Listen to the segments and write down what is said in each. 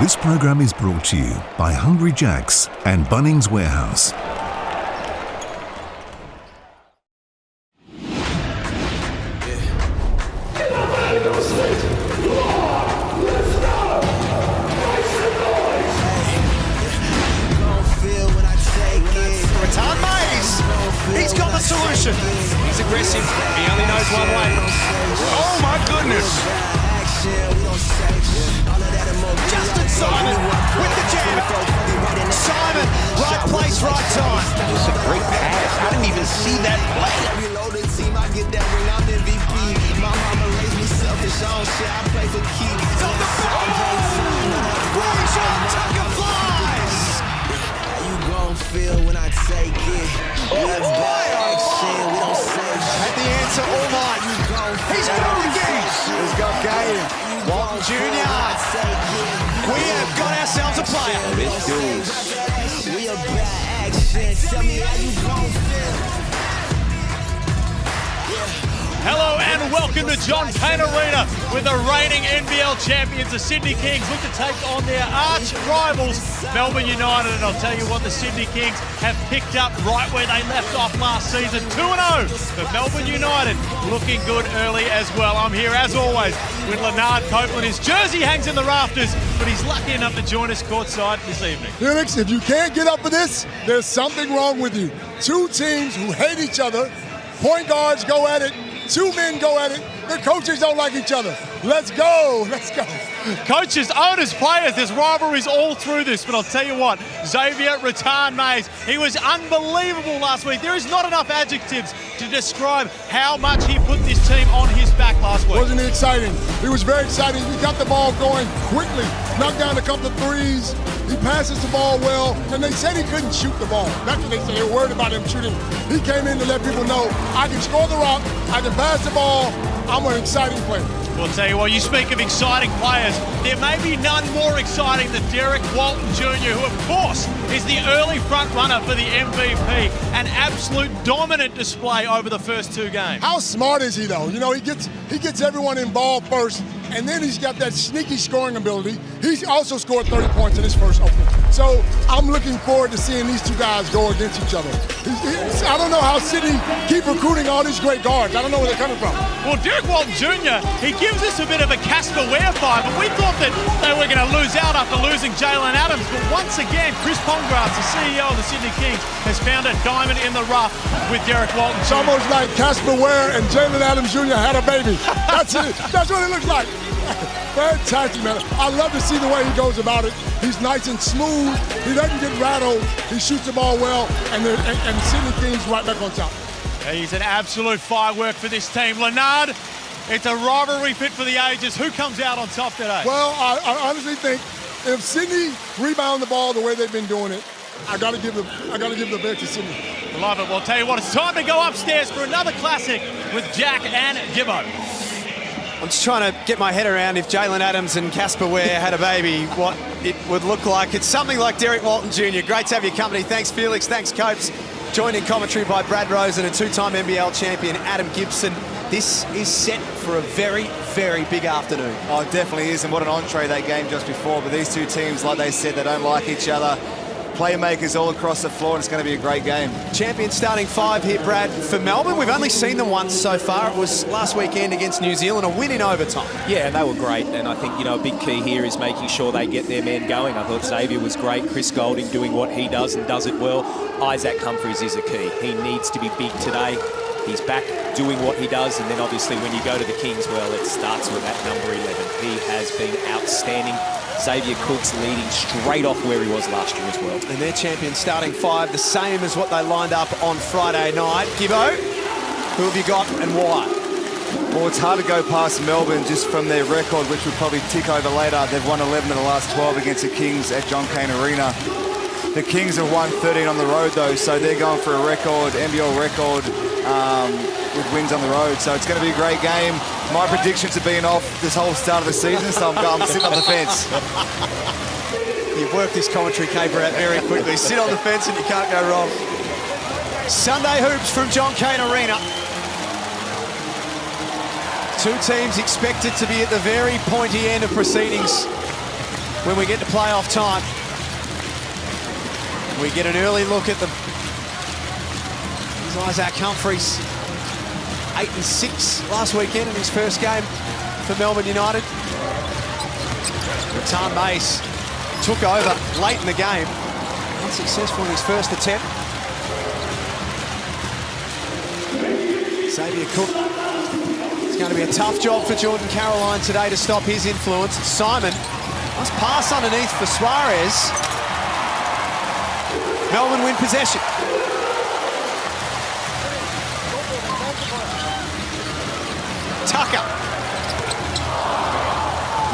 This program is brought to you by Hungry Jack's and Bunnings Warehouse. He's got the solution. He's aggressive. He only knows one way. Oh my goodness. Justin Simon with the jam. Simon, right place, right time. It's a great pass. I didn't even see that play. Tucker flies. You gon' feel when I take it. Had the answer all night. He's got it again. He's got game. Walton Jr. We have got ourselves a player. We about action. Tell me how you gon' feel. Hello and welcome to John Cain Arena, with the reigning NBL champions, the Sydney Kings, look to take on their arch rivals, Melbourne United. And I'll tell you what, the Sydney Kings have picked up right where they left off last season, 2-0. But Melbourne United looking good early as well. I'm here as always with Leonard Copeland. His jersey hangs in the rafters, but he's lucky enough to join us courtside this evening. Felix, if you can't get up for this, there's something wrong with you. Two teams who hate each other, point guards go at it, two men go at it, the coaches don't like each other. Let's go, let's go. Coaches, owners, players, there's rivalries all through this, but I'll tell you what, Xavier Rattan-Mayes, he was unbelievable last week. There is not enough adjectives to describe how much he put this team on his back last week. Wasn't he exciting? He was very exciting. He got the ball going quickly, knocked down a couple of threes. He passes the ball well, and they said he couldn't shoot the ball. That's what they said. They were worried about him shooting. He came in to let people know, I can score the rock, I can pass the ball, I'm an exciting player. Well, I'll tell you what, you speak of exciting players, there may be none more exciting than Derek Walton Jr., who of course is the early front runner for the MVP. An absolute dominant display over the first two games. How smart is he though? You know, he gets everyone involved first, and then he's got that sneaky scoring ability. He's also scored 30 points in his first opening. So I'm looking forward to seeing these two guys go against each other. I don't know how Sydney keep recruiting all these great guards. I don't know where they're coming from. Well, Derek Walton Jr., he gives us a bit of a Casper Ware vibe, but we thought that they were going to lose out after losing Jalen Adams. But once again, Chris Pongrass, the CEO of the Sydney Kings, has found a diamond in the rough with Derek Walton Jr. It's almost like Casper Ware and Jalen Adams Jr. had a baby. That's it. That's what it looks like. Fantastic, man. I love to see the way he goes about it. He's nice and smooth. He doesn't get rattled. He shoots the ball well, and Sydney Kings right back on top. He's an absolute firework for this team. Leonard, it's a rivalry fit for the ages. Who comes out on top today? Well, I honestly think if Sydney rebound the ball the way they've been doing it, I gotta give the bet to Sydney. Love it. Well, I'll tell you what, it's time to go upstairs for another classic with Jack and Gibbo. I'm just trying to get my head around if Jalen Adams and Casper Ware had a baby, what it would look like. It's something like Derek Walton Jr. Great to have your company. Thanks, Felix. Thanks, Copes. Joined in commentary by Brad Rose and a two-time NBL champion, Adam Gibson. This is set for a very, very big afternoon. Oh, it definitely is, and what an entree that game just before. But these two teams, like they said, they don't like each other. Playmakers all across the floor, and it's going to be a great game. Champion starting five here, Brad. For Melbourne, we've only seen them once so far. It was last weekend against New Zealand, a win in overtime. Yeah, and they were great. And I think, a big key here is making sure they get their men going. I thought Xavier was great. Chris Golding doing what he does and does it well. Isaac Humphries is a key. He needs to be big today. He's back doing what he does. And then obviously when you go to the Kings, well, it starts with that number 11. He has been outstanding. Xavier Cook's leading straight off where he was last year as well. And their champion starting five, the same as what they lined up on Friday night. Gibbo, who have you got and why? Well, it's hard to go past Melbourne just from their record, which we'll probably tick over later. They've won 11 of the last 12 against the Kings at John Cain Arena. The Kings have won 13 on the road, though, so they're going for a record, NBL record, with wins on the road. So it's going to be a great game. My predictions have been off this whole start of the season, so I'm sitting on the fence. You've worked this commentary caper out very quickly. Sit on the fence and you can't go wrong. Sunday hoops from John Cain Arena. Two teams expected to be at the very pointy end of proceedings. when we get to playoff time. We get an early look at them. Here's Isaac Humphries, 8-6 last weekend in his first game for Melbourne United. Ratan Mace took over late in the game, unsuccessful in his first attempt. Xavier Cook, it's going to be a tough job for Jordan Caroline today to stop his influence. Simon, nice pass underneath for Suarez. Melbourne win possession. Tucker.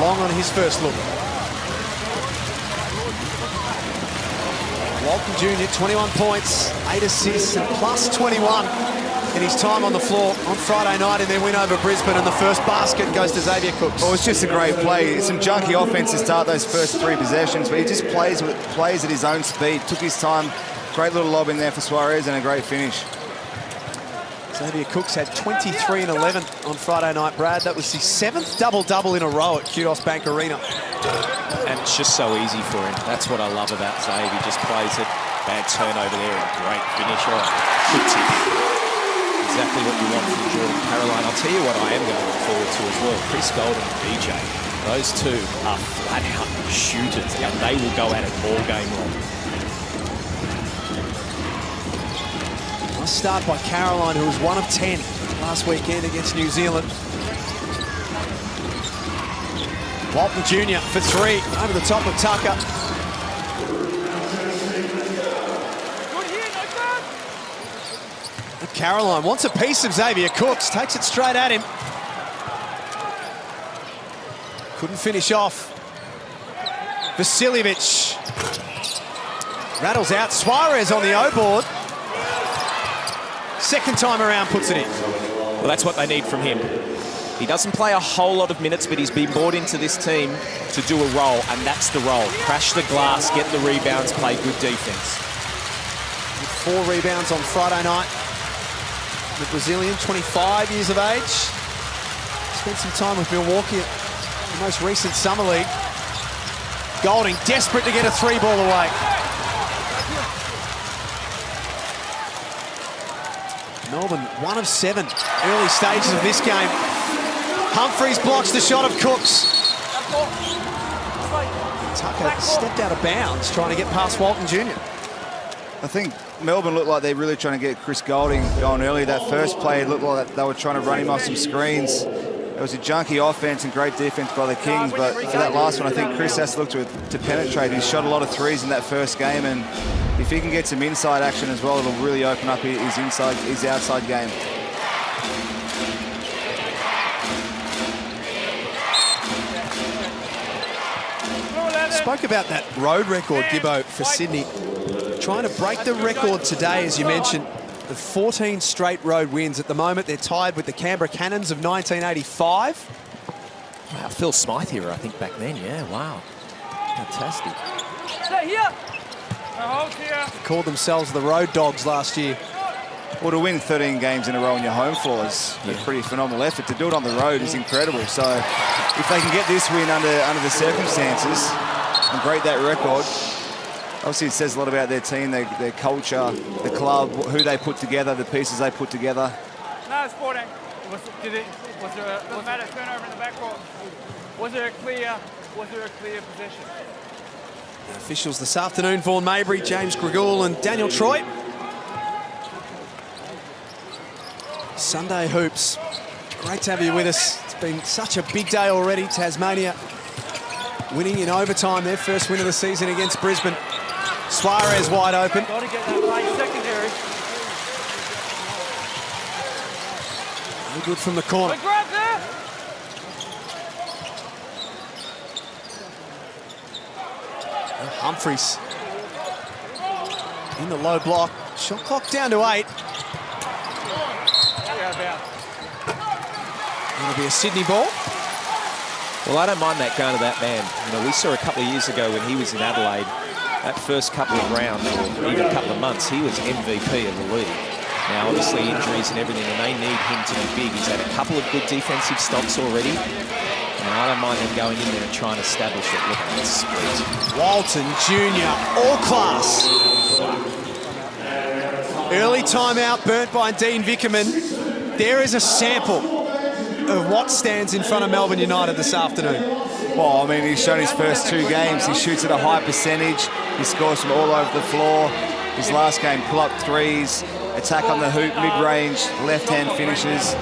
Long on his first look. Walton Jr., 21 points, 8 assists, and plus 21 in his time on the floor on Friday night in their win over Brisbane, and the first basket goes to Xavier Cooks. Well, it's just a great play. It's some junky offense to start those first 3 possessions, but he just plays at his own speed. Took his time. Great little lob in there for Suarez and a great finish. Xavier Cooks had 23 and 11 on Friday night, Brad. That was his 7th double-double in a row at Kudos Bank Arena. And it's just so easy for him. That's what I love about Xavier. He just plays it. Bad turnover there and great finish. Oh, good tip. Exactly what you want from Jordan Caroline. I'll tell you what I am going to look forward to as well. Chris Golding and BJ. Those two are flat-out shooters, and they will go at it all game long. Nice start by Caroline, who was 1 of 10 last weekend against New Zealand. Walton Jr. for 3, over the top of Tucker. Caroline wants a piece of Xavier Cooks, takes it straight at him. Couldn't finish off. Vasiljevic rattles out. Suarez on the O-board. Second time around puts it in. Well, that's what they need from him. He doesn't play a whole lot of minutes, but he's been brought into this team to do a role, and that's the role. Crash the glass, get the rebounds, play good defense. 4 rebounds on Friday night. The Brazilian, 25 years of age. Spent some time with Milwaukee at the most recent Summer League. Golding desperate to get a 3-ball away. Melbourne 1 of 7 early stages of this game. Humphries blocks the shot of Cooks. Tucker stepped out of bounds trying to get past Walton Jr. I think Melbourne looked like they're really trying to get Chris Golding going early. That first play, it looked like they were trying to run him off some screens. It was a junky offense and great defense by the Kings, but for that last one, I think Chris has to look to penetrate. He shot a lot of threes in that first game, and if he can get some inside action as well, it'll really open up his outside game. Spoke about that road record, Gibbo, for Sydney. Trying to break the record today, as you mentioned, of 14 straight road wins. At the moment, they're tied with the Canberra Cannons of 1985. Wow, Phil Smythe era, I think, back then. Yeah, wow. Fantastic. They called themselves the Road Dogs last year. Well, to win 13 games in a row on your home floor is a pretty phenomenal effort. To do it on the road is incredible. So if they can get this win under the circumstances and break that record, obviously it says a lot about their team, their culture, the club, who they put together, the pieces they put together. No, it's 14. Was there a turnover in the backcourt? Was there a clear possession? The officials this afternoon, Vaughan Mabry, James Gregool and Daniel Troy. Sunday Hoops. Great to have you with us. It's been such a big day already. Tasmania winning in overtime, their first win of the season against Brisbane. Suarez wide open. Got to get that play secondary. No good from the corner. Grab there. Humphries in the low block. Shot clock down to 8. It'll be a Sydney ball. Well, I don't mind that going to that man. You know, we saw a couple of years ago when he was in Adelaide, that first couple of rounds, or even a couple of months, he was MVP of the league. Now, obviously, injuries and everything, and they need him to be big. He's had a couple of good defensive stops already. And I don't mind them going in there and trying to establish it. Look at that split. Walton Jr., all class. Early timeout burnt by Dean Vickerman. There is a sample of what stands in front of Melbourne United this afternoon. Well, I mean, he's shown his first 2 games. He shoots at a high percentage. He scores from all over the floor. His last game, pull-up threes, attack on the hoop, mid-range, left-hand finishes.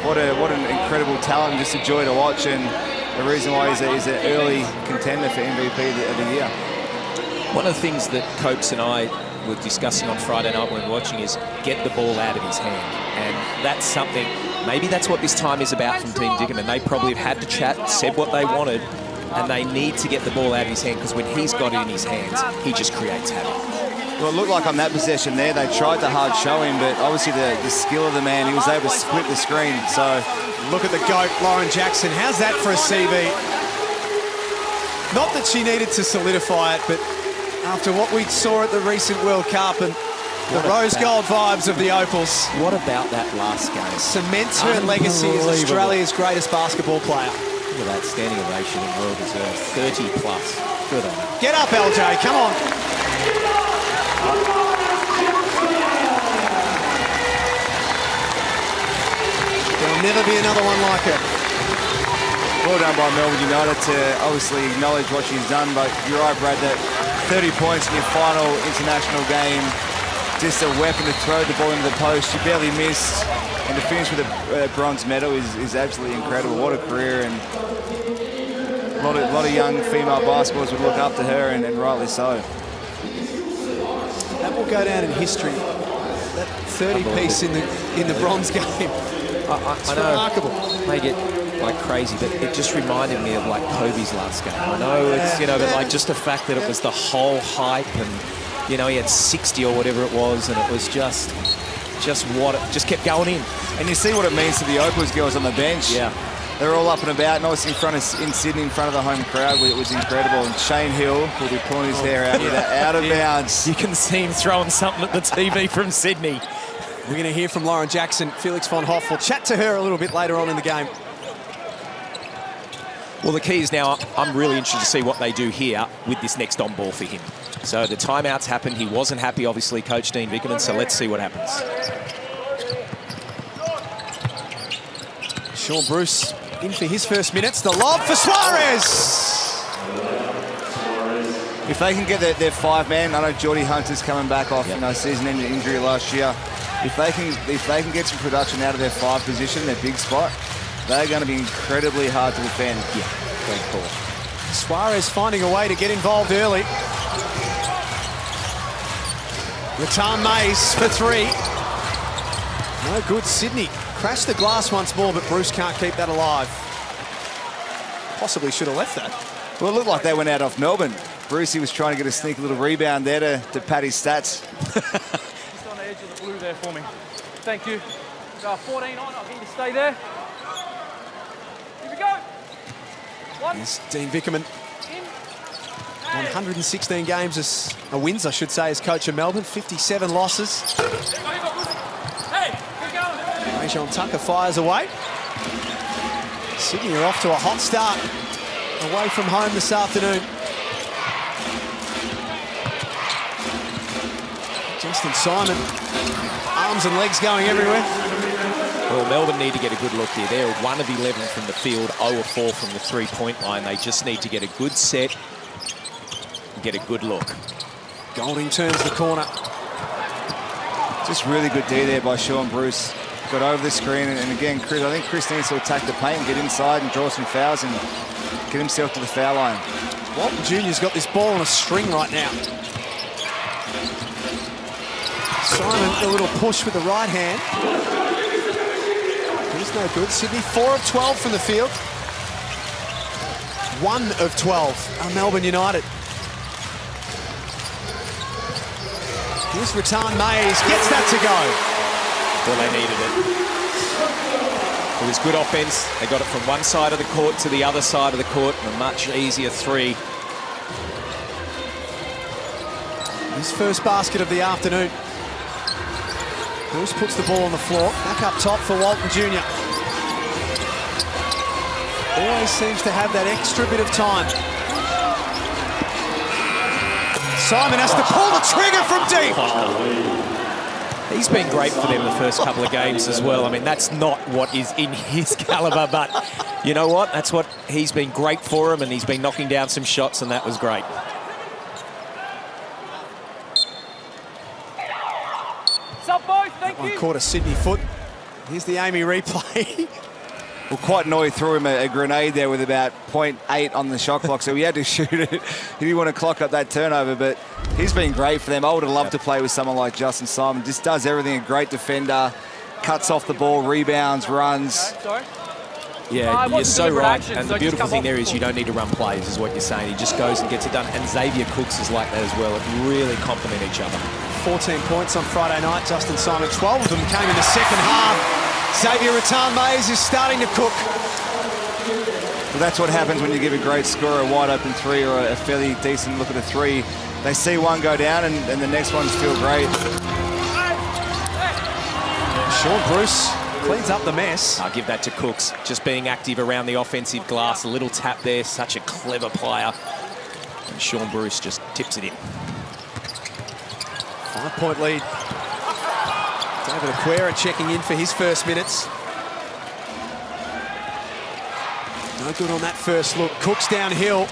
What an incredible talent, just a joy to watch, and the reason why he's an early contender for MVP of the year. One of the things that Copes and I were discussing on Friday night when watching is get the ball out of his hand. And that's something, maybe that's what this time is about from Dean Vickerman. They probably have had to chat, said what they wanted, and they need to get the ball out of his hand, because when he's got it in his hands, he just creates havoc. Well, it looked like on that possession there, they tried to hard show him, but obviously the skill of the man, he was able to split the screen. So look at the GOAT, Lauren Jackson. How's that for a CV? Not that she needed to solidify it, but after what we saw at the recent World Cup and the rose gold vibes of the Opals. What about that last game? Cements her legacy as Australia's greatest basketball player. Look at that standing ovation and well deserved. 30 plus. Good on her. Get up, LJ, come on. There'll never be another one like her. Well done by Melbourne United to obviously acknowledge what she's done, but you're right, Brad, that 30 points in your final international game, just a weapon to throw the ball into the post. She barely missed, and to finish with a bronze medal is absolutely incredible. What a career, and a lot of young female basketballers would look up to her, and rightly so. That will go down in history. That 30-piece in the bronze game. It's remarkable. They get like crazy, but it just reminded me of like Kobe's last game. I know it's, but like just the fact that it was the whole hype, and he had 60 or whatever it was, and it was just kept going in. And you see what it means to the Opals girls on the bench. Yeah. They're all up and about, and obviously in Sydney, in front of the home crowd, it was incredible. And Shane Hill will be pulling his hair out with that out of bounds. You can see him throwing something at the TV from Sydney. We're going to hear from Lauren Jackson. Felix von Hoff will chat to her a little bit later on in the game. Well, the key is now, I'm really interested to see what they do here with this next on ball for him. So the timeouts happened. He wasn't happy, obviously, Coach Dean Vickerman, so let's see what happens. Sean Bruce in for his first minutes. The lob for Suarez. If they can get their 5-man, I know Geordie Hunter's coming back off season-ending injury last year. If they can get some production out of their 5 position, their big spot, they're going to be incredibly hard to defend. Yeah, great call. Suarez finding a way to get involved early. Ratan Mays for 3. No good, Sydney. Crashed the glass once more, but Bruce can't keep that alive. Possibly should have left that. Well, it looked like they went out off Melbourne. Brucey was trying to get a sneaky little rebound there to pad his stats. Just on the edge of the blue there for me. Thank you. 14 on, I'll get you to stay there. Here we go. Yes, Dean Vickerman. 116 games as wins, I should say, as coach of Melbourne. 57 losses. Hey, keep going. Rajon Tucker fires away. Sydney are off to a hot start away from home this afternoon. Justin Simon, arms and legs going everywhere. Well, Melbourne need to get a good look here. They're 1 of 11 from the field, 0 of 4 from the three-point line. They just need to get a good set and get a good look. Golding turns the corner. Just really good D there by Sean Bruce. Got over the screen, and again, Chris, I think Chris needs to attack the paint and get inside and draw some fouls and get himself to the foul line. Walton Jr.'s got this ball on a string right now. Simon, a little push with the right hand. He's no good. Sydney, 4 of 12 from the field. 1 of 12 are Melbourne United. Here's Ratan Mays, gets that to go. Well, they needed it. It was good offense. They got it from one side of the court to the other side of the court, and a much easier 3. His first basket of the afternoon. Bruce puts the ball on the floor. Back up top for Walton Jr. Always seems to have that extra bit of time. Simon has to pull the trigger from deep. He's been great for them the first couple of games as well. I mean, that's not what is in his calibre, but you know what? That's what he's been great for him, and he's been knocking down some shots, and that was great. Sup, boys? Thank One you. caught a Sydney foot. Here's the Amy replay. Well, quite annoyed, threw him a grenade there with about 0.8 on the shot clock, so he had to shoot it if he want to clock up that turnover, but he's been great for them. I would have loved to play with someone like Justin Simon. Just does everything, a great defender, cuts off the ball, rebounds, runs. Sorry? Yeah, you're so right. action, And so the beautiful thing there is you don't need to run plays, is what you're saying. He just goes and gets it done. And Xavier Cooks is like that as well. It really complement each other. 14 points on Friday night. Justin Simon, 12 of them came in the second half. Xavier Rattan-Mays is starting to cook. Well, that's what happens when you give a great scorer a wide open three or a fairly decent look at a three. They see one go down and the next ones feel great. Sean Bruce cleans up the mess. I'll give that to Cooks. Just being active around the offensive glass. A little tap there. Such a clever player. And Sean Bruce just tips it in. 5-point lead. David Aquera checking in for his first minutes. No good on that first look. Cooks downhill.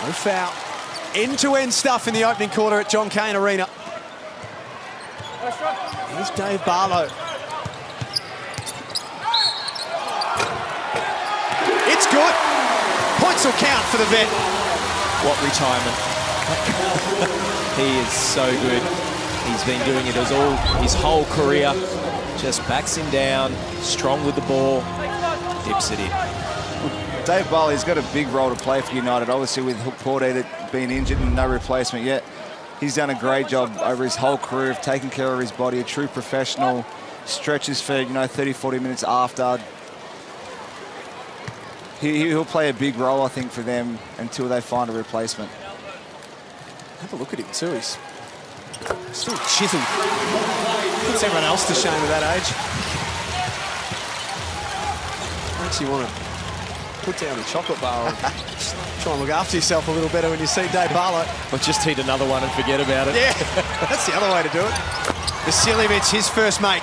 No foul. End-to-end stuff in the opening quarter at John Cain Arena. Here's Dave Barlow. It's good. Points will count for the vet. What retirement. He is so good. He's been doing it his whole career. Just backs him down, strong with the ball, dips it in. Dave Barley's got a big role to play for United, obviously with Hook Porter being injured and no replacement yet. He's done a great job over his whole career of taking care of his body, a true professional, stretches for 30, 40 minutes after. He'll play a big role, I think, for them until they find a replacement. Have a look at him too. He's still chiseled. Puts everyone else to shame at that age. Makes you want to put down the chocolate bar and try and look after yourself a little better when you see Dave Barlow. Or just eat another one and forget about it. Yeah, that's the other way to do it. Vasiljevic, his first make.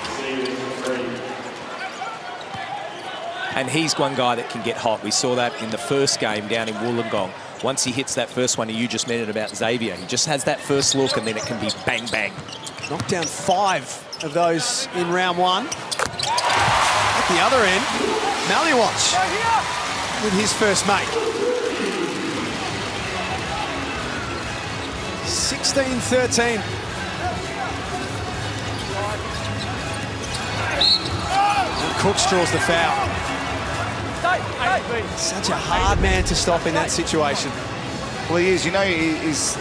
And he's one guy that can get hot. We saw that in the first game down in Wollongong. Once he hits that first one, you just mentioned about Xavier, he just has that first look and then it can be bang, bang. Knocked down 5 of those in round 1. At the other end, Maliwatch with his first make. 16-13. And Cooks draws the foul. Such a hard man to stop in that situation. Well, he is.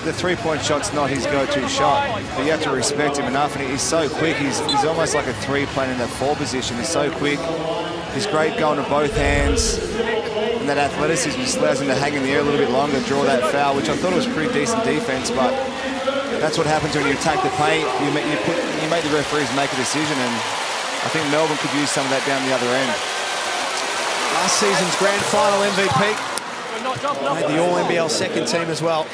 The three-point shot's not his go-to shot, but you have to respect him enough, and he's so quick. He's almost like a 3 playing in that 4 position. He's so quick. He's great going to both hands, and that athleticism just allows him to hang in the air a little bit longer, draw that foul, which I thought was pretty decent defense, but that's what happens when you attack the paint. You make the referees make a decision, and I think Melbourne could use some of that down the other end. Last season's grand final MVP. Made the All-NBL second team as well.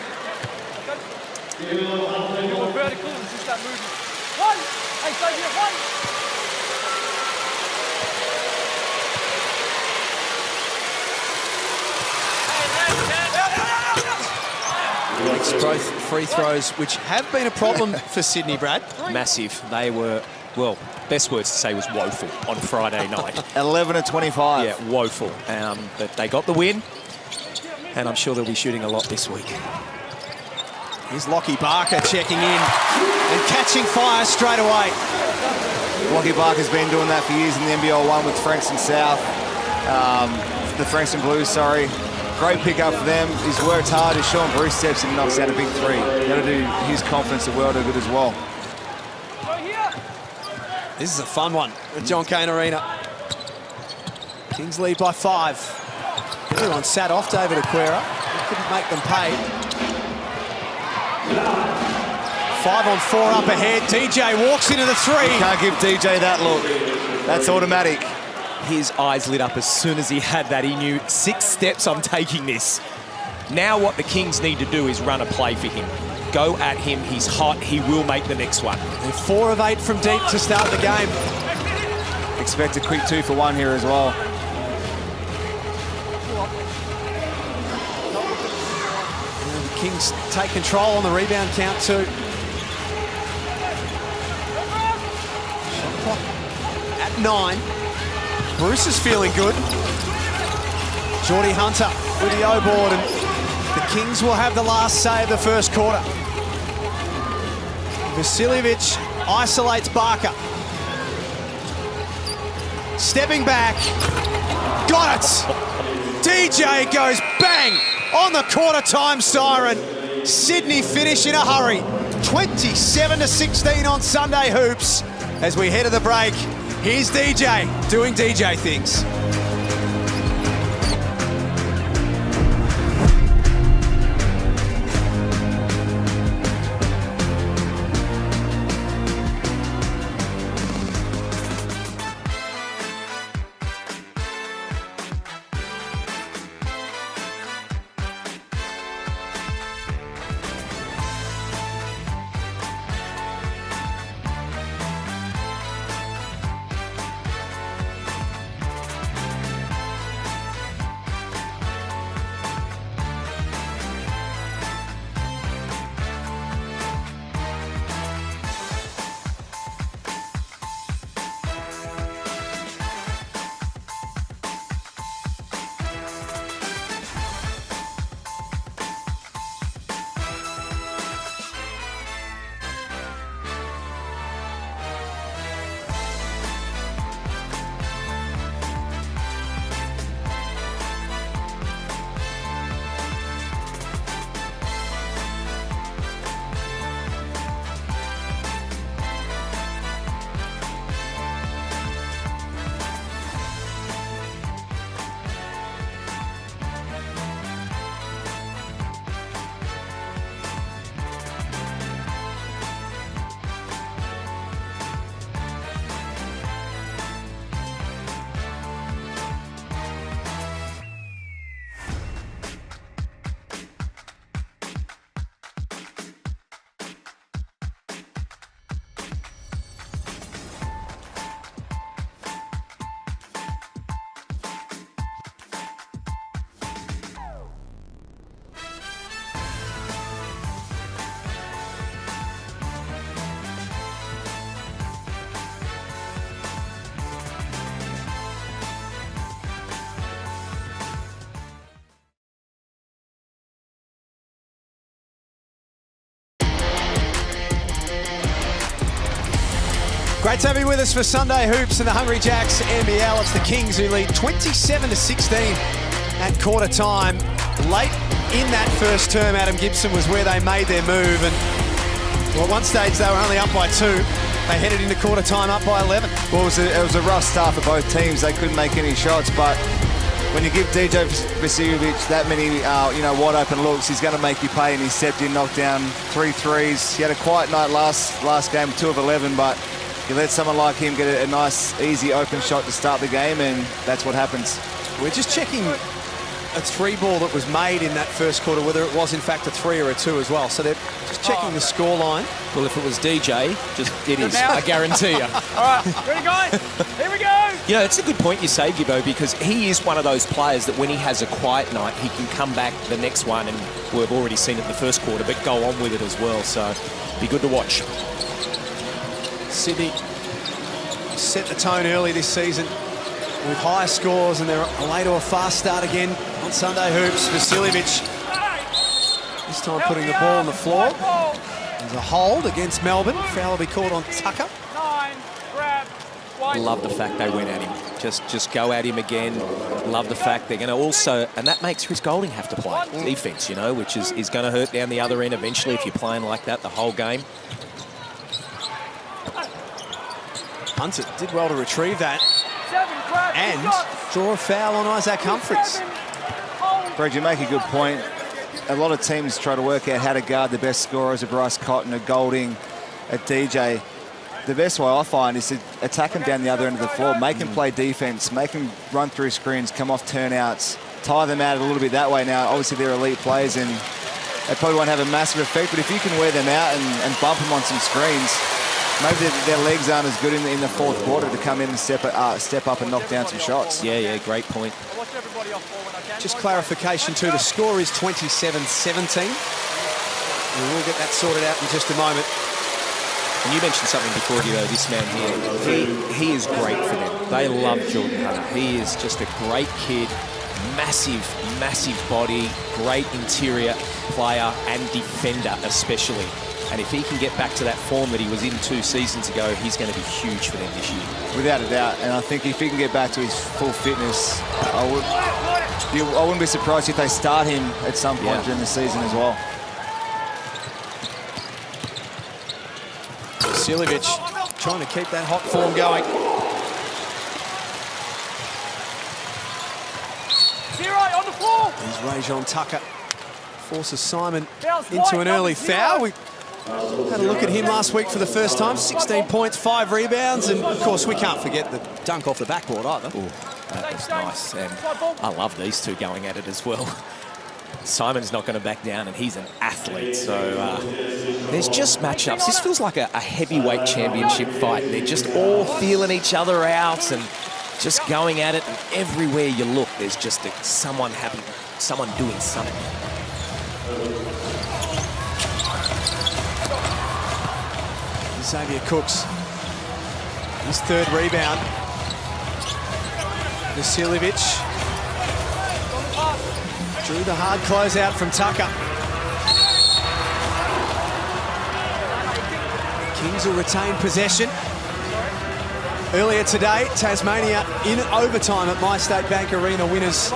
Makes both free throws, which have been a problem for Sydney, Brad. Massive. They were, well, best words to say was woeful on Friday night. 11 of 25. Yeah, woeful. But they got the win, and I'm sure they'll be shooting a lot this week. Here's Lockie Barker checking in and catching fire straight away. Lockie Barker's been doing that for years in the NBL1 with Frankston South. The Frankston Blues, sorry. Great pick-up for them. He's worked hard as Sean Bruce steps in and knocks out a big 3. That'll do his confidence a world of good as well. This is a fun one at John Cain Arena. Kings lead by 5. Everyone sat off David Aquera. He couldn't make them pay. 5-on-4 up ahead. DJ walks into the 3. You can't give DJ that look. That's automatic. His eyes lit up as soon as he had that. He knew 6 steps, I'm taking this. Now what the Kings need to do is run a play for him. Go at him. He's hot. He will make the next one. And 4 of 8 from deep to start the game. Expect a quick 2 for 1 here as well. And the Kings take control on the rebound count too. Shot clock at 9. Bruce is feeling good. Geordie Hunter with the O-board, and the Kings will have the last say of the first quarter. Vasiljevic isolates Barker. Stepping back. Got it! DJ goes bang on the quarter time siren. Sydney finish in a hurry. 27-16 on Sunday Hoops. As we head to the break, here's DJ doing DJ things. Great to have you with us for Sunday Hoops and the Hungry Jacks NBL. It's the Kings who lead 27-16 at quarter time. Late in that first term, Adam Gibson was where they made their move. And well, at one stage they were only up by 2. They headed into quarter time up by 11. Well, it was a rough start for both teams. They couldn't make any shots, but when you give DJ Vasiljevic that many, wide open looks, he's going to make you pay. And he stepped in, knocked down 3 threes. He had a quiet night last game, 2 of 11, but you let someone like him get a nice, easy, open shot to start the game, and that's what happens. We're just checking a 3 ball that was made in that first quarter, whether it was in fact a 3 or a 2 as well. So they're just checking the score line. Well, if it was DJ, it is, I guarantee you. All right, ready, guys? Here we go. You know, it's a good point you say, Gibbo, because he is one of those players that when he has a quiet night, he can come back the next one, and we've already seen it in the first quarter, but go on with it as well. So be good to watch. Sydney set the tone early this season with higher scores, and they're away to a fast start again on Sunday Hoops. Vasiljevic this time putting the ball on the floor. There's a hold against Melbourne. Foul will be called on Tucker. 9, grab, 1. Love the fact they went at him. Just go at him again. Love the fact they're going to also, and that makes Chris Golding have to play defense, which is going to hurt down the other end eventually if you're playing like that the whole game. Hunter did well to retrieve that and draw a foul on Isaac Humphries. Greg, you make a good point. A lot of teams try to work out how to guard the best scorers, a Bryce Cotton, a Golding, a DJ. the best way I find is to attack him down the other end of the floor, make him play defense, make him run through screens, come off turnouts, tire them out a little bit that way. Now, obviously, they're elite players and they probably won't have a massive effect, but if you can wear them out and bump them on some screens, maybe their legs aren't as good in the fourth quarter to come in and step up and knock down some shots. Yeah, great point. Just clarification too, the score is 27-17. And we'll get that sorted out in just a moment. And you mentioned something before, Gio, this man here, he is great for them. They love Jordan Hunter. He is just a great kid, massive body, great interior player and defender especially. And if he can get back to that form that he was in 2 seasons ago, he's going to be huge for them this year. Without a doubt. And I think if he can get back to his full fitness, I wouldn't be surprised if they start him at some point during the season as well. Silovic trying to keep that hot form going. On the floor. Here's Rajon Tucker. Forces Simon into an early foul. We had a look at him last week for the first time. 16 points, 5 rebounds, and of course we can't forget the dunk off the backboard either. Ooh, that was nice, and I love these two going at it as well. Simon's not going to back down, and he's an athlete, so there's just matchups. This feels like a heavyweight championship fight. They're just all feeling each other out and just going at it, and everywhere you look, there's just someone doing something. Xavier Cooks, his 3rd rebound. Vasiljevic drew the hard closeout from Tucker. Kings will retain possession. Earlier today, Tasmania in overtime at MyState Bank Arena, winners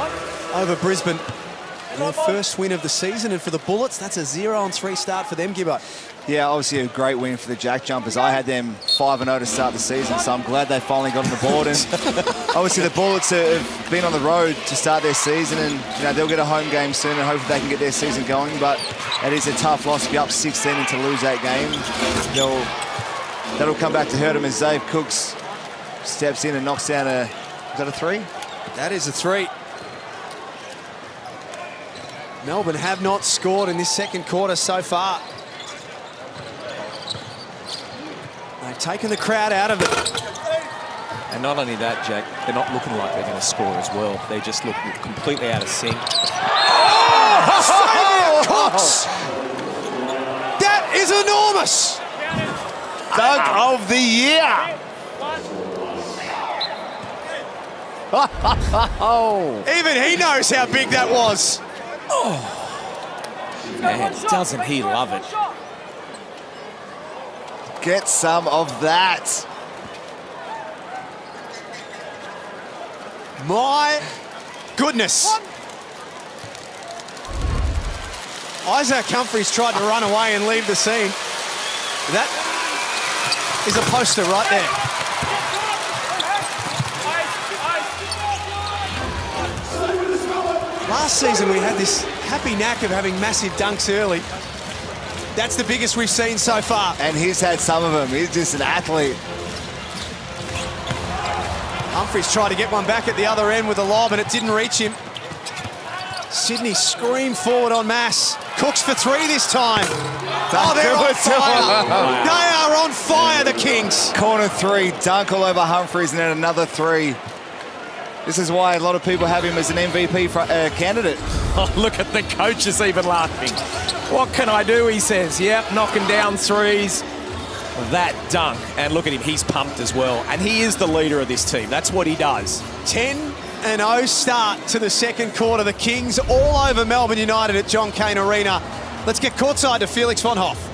over Brisbane. Their first win of the season, and for the Bullets, that's a 0-3 start for them, Gibbo. Yeah, obviously a great win for the Jack Jumpers. I had them 5-0 to start the season, so I'm glad they finally got on the board. And obviously the Bullets have been on the road to start their season, and they'll get a home game soon, and hopefully they can get their season going. But it is a tough loss to be up 16 and to lose that game. That'll come back to hurt them as Xavier Cooks steps in and knocks down is that a 3? That is a 3. Melbourne have not scored in this second quarter so far. They've taken the crowd out of it. And not only that, Jack, they're not looking like they're going to score as well. They just look completely out of sync. Xavier Cooks! That is enormous! Dunk of the year! Even he knows how big that was. Man, doesn't he love it? Get some of that. My goodness. Isaac Humphries tried to run away and leave the scene. That is a poster right there. Last season we had this happy knack of having massive dunks early. That's the biggest we've seen so far. And he's had some of them. He's just an athlete. Humphries tried to get one back at the other end with a lob, and it didn't reach him. Sydney screamed forward en masse. Cooks for 3 this time. Oh, they're on fire. They are on fire, the Kings. Corner 3, dunk all over Humphries, and then another 3. This is why a lot of people have him as an MVP candidate. Oh, look at the coaches even laughing. What can I do, he says. Yep, knocking down threes. That dunk. And look at him, he's pumped as well. And he is the leader of this team. That's what he does. 10-0 start to the second quarter. The Kings all over Melbourne United at John Cain Arena. Let's get courtside to Felix von Hoff.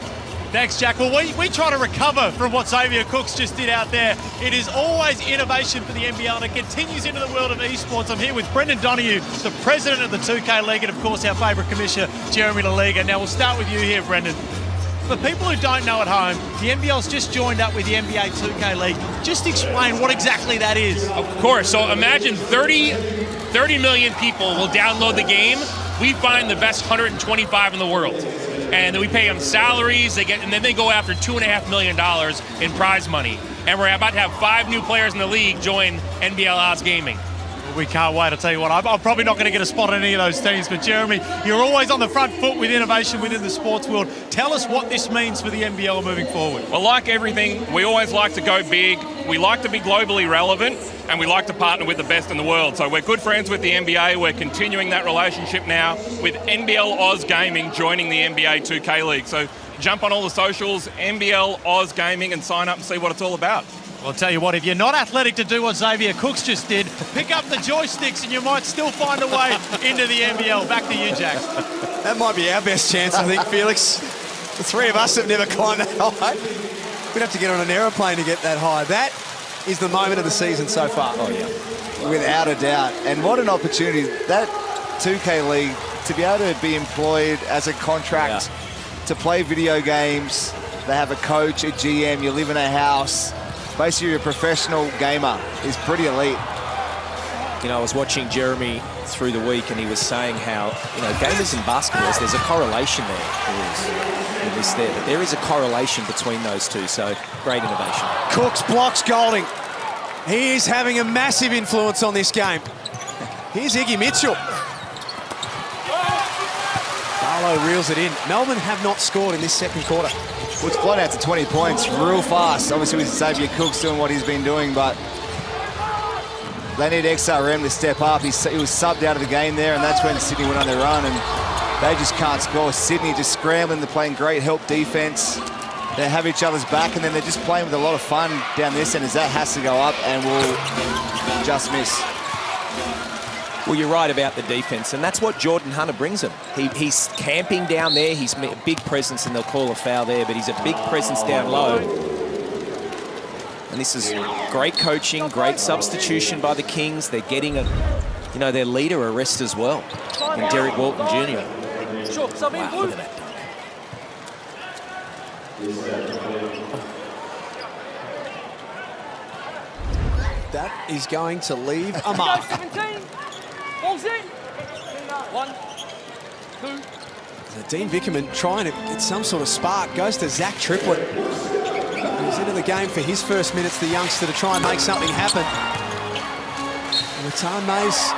Thanks, Jack. Well, we try to recover from what Xavier Cooks just did out there. It is always innovation for the NBL, and it continues into the world of esports. I'm here with Brendan Donoghue, the president of the 2K League, and of course our favourite commissioner, Jeremy LaLiga. Now we'll start with you here, Brendan. For people who don't know at home, the NBL's just joined up with the NBA 2K League. Just explain what exactly that is. Of course. So imagine 30 million people will download the game we find the best 125 in the world. And then we pay them salaries, and then they go after $2.5 million in prize money. And we're about to have 5 new players in the league join NBL Oz Gaming. We can't wait. I'll tell you what, I'm probably not going to get a spot on any of those teams, but Jeremy, you're always on the front foot with innovation within the sports world. Tell us what this means for the NBL moving forward. Well, like everything, we always like to go big. We like to be globally relevant, and we like to partner with the best in the world. So we're good friends with the NBA. We're continuing that relationship now with NBL Oz Gaming joining the NBA 2K League. So jump on all the socials, NBL Oz Gaming, and sign up and see what it's all about. Well, I'll tell you what, if you're not athletic to do what Xavier Cooks just did, pick up the joysticks and you might still find a way into the NBL. Back to you, Jax. That might be our best chance, I think, Felix. The three of us have never climbed that high. We'd have to get on an aeroplane to get that high. That is the moment of the season so far. Oh, yeah. Without a doubt. And what an opportunity. That 2K League, to be able to be employed as a contract to play video games, they have a coach, a GM, you live in a house. Basically, you're a professional gamer is pretty elite. You know, I was watching Jeremy through the week, and he was saying how, you know, gamers and basketball, there's a correlation there. There is a correlation between those two, so great innovation. Cooks blocks Golding. He is having a massive influence on this game. Here's Iggy Mitchell. Barlow reels it in. Melbourne have not scored in this second quarter. Well, it's blown out to 20 points real fast. Obviously, with Xavier Cooks doing what he's been doing, but they need XRM to step up. He was subbed out of the game there, and that's when Sydney went on their run, and they just can't score. Sydney just scrambling. They're playing great help defense. They have each other's back, and then they're just playing with a lot of fun down this end as that has to go up and will just miss. Well, you're right about the defense, and that's what Jordan Hunter brings him. He's camping down there. He's a big presence, and they'll call a foul there, but he's a big presence down low. And this is great coaching, great substitution by the Kings. They're getting their leader a rest as well, and Derek Walton Jr. Sure, sub in, Wow, look at that. That is going to leave a mark. 17. Ball's in. 1, 2. So Dean Vickerman trying to get some sort of spark. Goes to Zach Triplett. He's into the game for his first minutes, the youngster, to try and make something happen. Ratan Mays,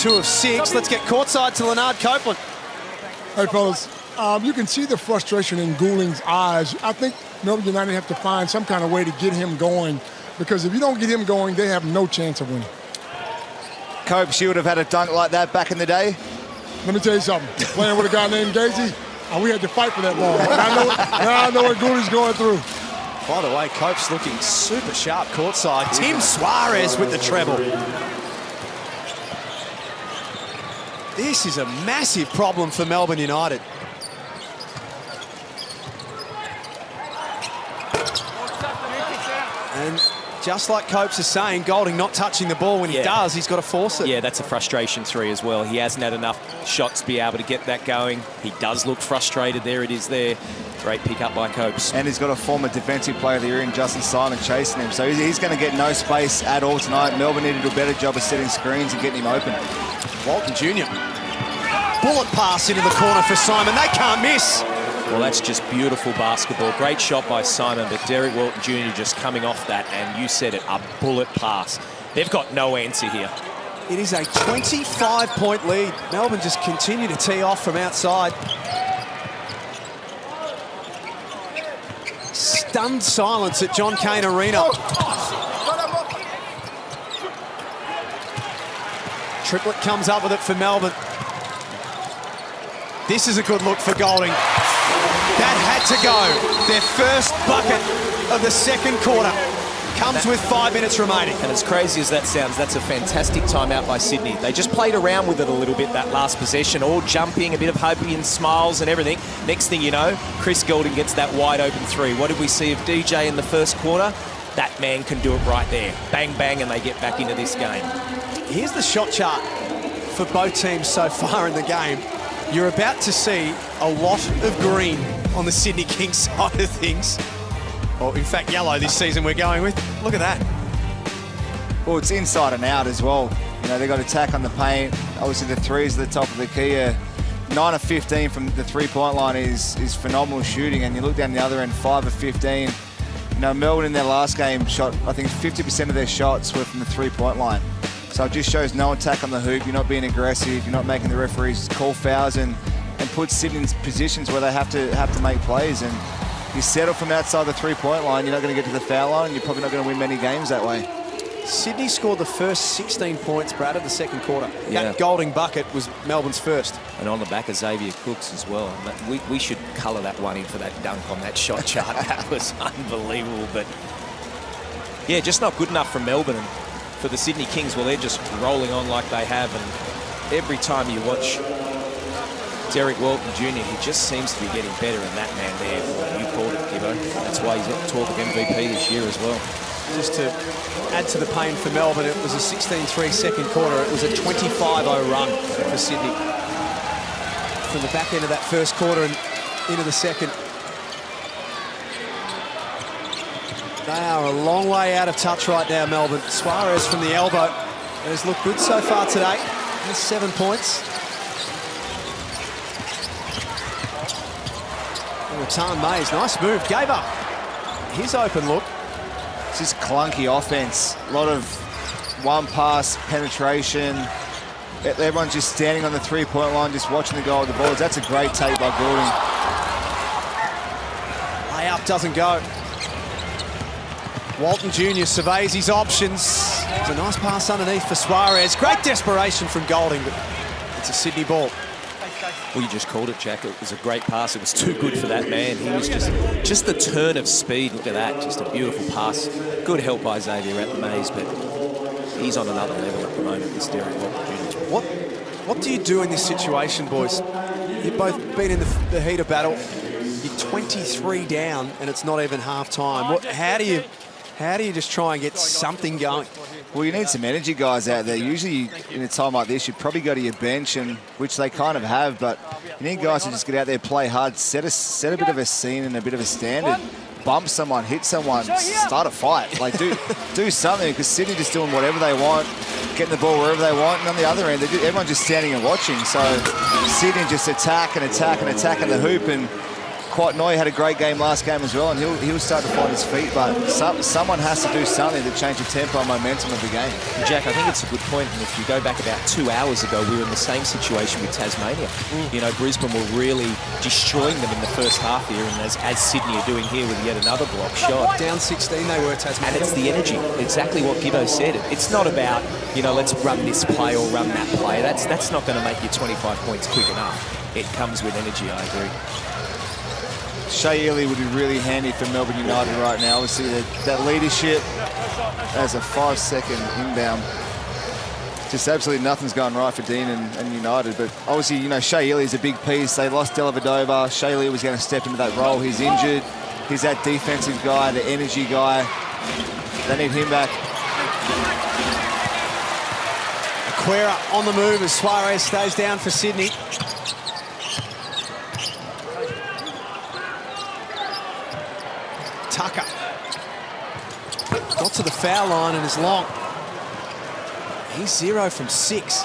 2 of 6. Let's get courtside to Leonard Copeland. Hey, fellas, you can see the frustration in Gouling's eyes. I think Melbourne United have to find some kind of way to get him going, because if you don't get him going, they have no chance of winning. Cope, she would have had a dunk like that back in the day. Let me tell you something. Playing with a guy named Gazy, we had to fight for that ball. Now I know what Gouling's going through. By the way, Cope's looking super sharp courtside. Tim Suarez with the treble. This is a massive problem for Melbourne United. And just like Copes is saying, Golding not touching the ball when he does, he's got to force it. Yeah, that's a frustration 3 as well. He hasn't had enough shots to be able to get that going. He does look frustrated. There it is there. Great pick up by Copes. And he's got a former defensive player of the year in Justin Simon chasing him. So he's going to get no space at all tonight. Melbourne need to do a better job of setting screens and getting him open. Walton Jr. Bullet pass into the corner for Simon. They can't miss. Well, that's just beautiful basketball. Great shot by Simon, but Derek Walton Jr. just coming off that, and you said it, a bullet pass. They've got no answer here. It is a 25-point lead. Melbourne just continue to tee off from outside. Stunned silence at John Cain Arena. Triplett comes up with it for Melbourne. This is a good look for Golding. That had to go. Their first bucket of the second quarter comes with 5 minutes remaining. And as crazy as that sounds, that's a fantastic timeout by Sydney. They just played around with it a little bit that last possession, all jumping, a bit of hoping and smiles and everything. Next thing you know, Chris Golding gets that wide open 3. What did we see of DJ in the first quarter? That man can do it right there. Bang, bang, and they get back into this game. Here's the shot chart for both teams so far in the game. You're about to see a lot of green on the Sydney Kings side of things. Or in fact, yellow this season we're going with. Look at that. Well, it's inside and out as well. You know, they've got attack on the paint. Obviously, the threes at the top of the key are 9 of 15 from the three-point line is phenomenal shooting, and you look down the other end, 5 of 15. You know, Melbourne in their last game shot, I think 50% of their shots were from the three-point line. So it just shows no attack on the hoop, you're not being aggressive, you're not making the referees call fouls and put Sydney in positions where they have to make plays. And you settle from outside the three-point line, you're not going to get to the foul line, and you're probably not going to win many games that way. Sydney scored the first 16 points, Brad, of the second quarter. Yeah. That Golding bucket was Melbourne's first. And on the back of Xavier Cooks as well. And we should colour that one in for that dunk on that shot chart. That was unbelievable. But, yeah, just not good enough for Melbourne. And for the Sydney Kings, well, they're just rolling on like they have. And every time you watch Derek Walton Jr., he just seems to be getting better. And that man there, well, you called it, Gibbo. That's why he's got the talk of MVP this year as well. Just to add to the pain for Melbourne, it was a 16-3 second quarter. It was a 25-0 run for Sydney. From the back end of that first quarter and into the second. They are a long way out of touch right now, Melbourne. Suarez from the elbow has looked good so far today. Has 7 points. Tan Mays, nice move, gave up his open look. It's just clunky offense. A lot of one pass penetration. Everyone's just standing on the three-point line, just watching the goal with the balls. That's a great take by Goulding. Layup doesn't go. Walton Jr. surveys his options. It's a nice pass underneath for Suarez. Great desperation from Golding, but it's a Sydney ball. Well, you just called it, Jack. It was a great pass. It was too good for that man. He was just the turn of speed. Look at that. Just a beautiful pass. Good help by Xavier at the Mays, but he's on another level at the moment, this Derek Walton Jr. What do you do in this situation, boys? You've both been in the heat of battle. You're 23 down, and it's not even half-time. How do you just try and get something going? Well, you need some energy guys out there. Usually in a time like this, you'd probably go to your bench, and which they kind of have, but you need guys to just get out there, play hard, set a bit of a scene and a bit of a standard, bump someone, hit someone, start a fight. Like do something, because Sydney just doing whatever they want, getting the ball wherever they want, and on the other end, everyone's just standing and watching. So Sydney just attack and attack and attack in the hoop, and Quite Noy had a great game last game as well, and he'll start to find his feet, but someone has to do something to change the tempo and momentum of the game. Jack, I think it's a good point, and if you go back about 2 hours ago, we were in the same situation with Tasmania. You know, Brisbane were really destroying them in the first half here, and as Sydney are doing here with yet another block shot. Down 16 they were, Tasmania. And it's the energy, exactly what Gibbo said. It's not about, you know, let's run this play or run that play. That's not going to make you 25 points quick enough. It comes with energy, I agree. Shea Ely would be really handy for Melbourne United right now. Obviously, that leadership as a 5-second inbound. Just absolutely nothing's going right for Dean and United. But obviously, you know, Shea Ely is a big piece. They lost Dellavedova. Shea Ely was going to step into that role. He's injured. He's that defensive guy, the energy guy. They need him back. Aquera on the move as Suarez stays down for Sydney. Tucker got to the foul line and is long. He's 0 from 6.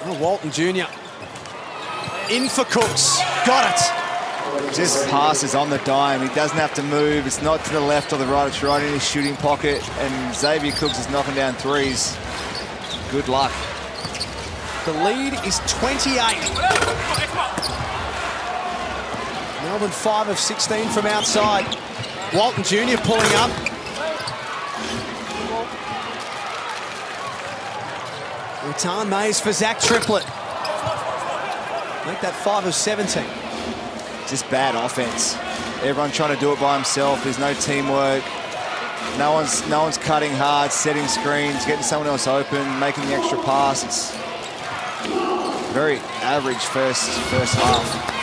Oh, Walton Jr. in for Cooks. Got it. Just passes on the dime. He doesn't have to move. It's not to the left or the right. It's right in his shooting pocket. And Xavier Cooks is knocking down threes. Good luck. The lead is 28. Melbourne 5 of 16 from outside. Walton Jr. pulling up. Tan Mays for Zach Triplett. Make that 5 of 17. Just bad offense. Everyone trying to do it by himself. There's no teamwork. No one's cutting hard, setting screens, getting someone else open, making the extra pass. It's very average first half.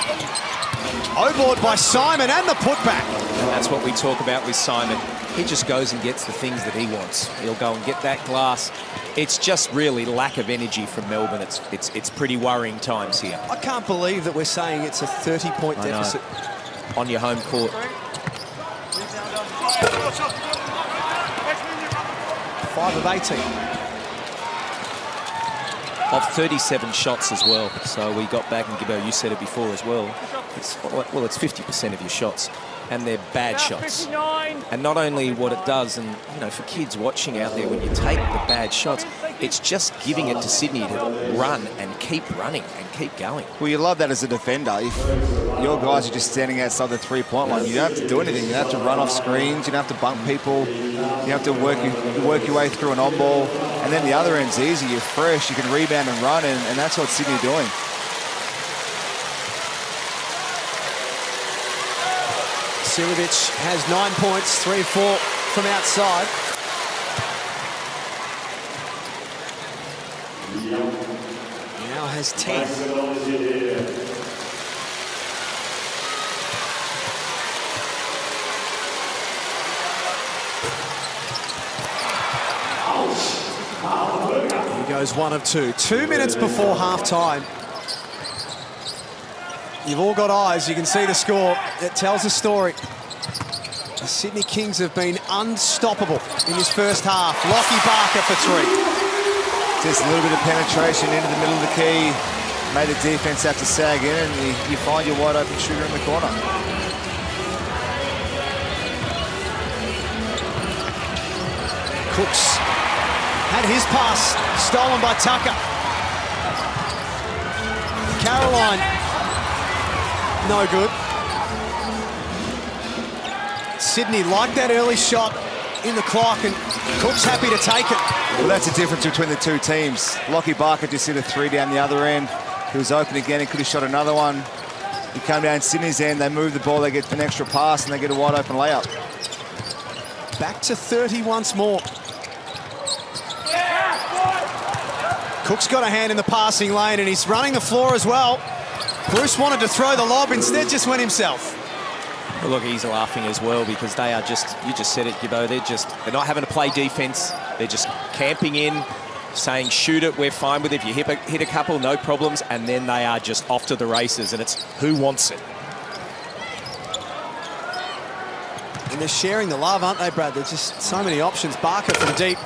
Overboard by Simon and the putback. And that's what we talk about with Simon. He just goes and gets the things that he wants. He'll go and get that glass. It's just really lack of energy from Melbourne. It's pretty worrying times here. I can't believe that we're saying it's a 30-point deficit. On your home court. 5 of 18. of 37 shots as well. So we got back, and Gibbo, you said it before as well. It's 50% of your shots, and they're bad shots. And not only what it does, and for kids watching out there, when you take the bad shots, it's just giving it to Sydney to run and keep running and keep going. Well, you love that as a defender. If your guys are just standing outside the three-point line, you don't have to do anything. You don't have to run off screens. You don't have to bump people. You have to work your way through an on-ball. And then the other end's easy. You're fresh. You can rebound and run, and that's what Sydney are doing. Silovic has 9 points, 3-4 from outside. Now has 10. He goes 1 of 2. 2 minutes before half-time. You've all got eyes. You can see the score. It tells a story. The Sydney Kings have been unstoppable in this first half. Lockie Barker for 3. Just a little bit of penetration into the middle of the key. Made the defense have to sag in, and you find your wide open shooter in the corner. Cooks had his pass stolen by Tucker. Caroline, no good. Sydney liked that early shot in the clock, and Cook's happy to take it. Well, that's the difference between the two teams. Lockie Barker just hit a 3 down the other end. He was open again. He could have shot another one. He come down Sydney's end. They move the ball. They get an extra pass, and they get a wide open layup. Back to 30 once more. Cook's got a hand in the passing lane, and he's running the floor as well. Bruce wanted to throw the lob, instead just went himself. Well, look, he's laughing as well, because they are just, you just said it, Gibbo, they're not having to play defense. They're just camping in, saying, shoot it, we're fine with it. If you hit a couple, no problems. And then they are just off to the races, and it's who wants it. And they're sharing the love, aren't they, Brad? There's just so many options. Barker from deep.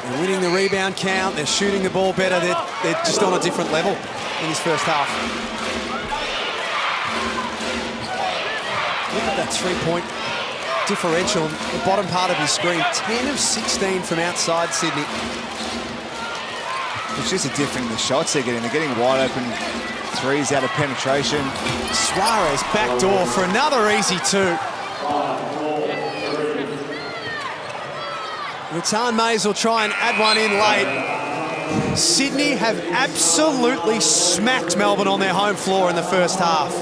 They're winning the rebound count. They're shooting the ball better. They're just on a different level in this first half. Look at that three-point differential on the bottom part of his screen. 10 of 16 from outside Sydney. It's just a difference in the shots they're getting. They're getting wide open threes out of penetration. Suarez backdoor for another easy 2. Ratan Mays will try and add one in late. Sydney have absolutely smacked Melbourne on their home floor in the first half.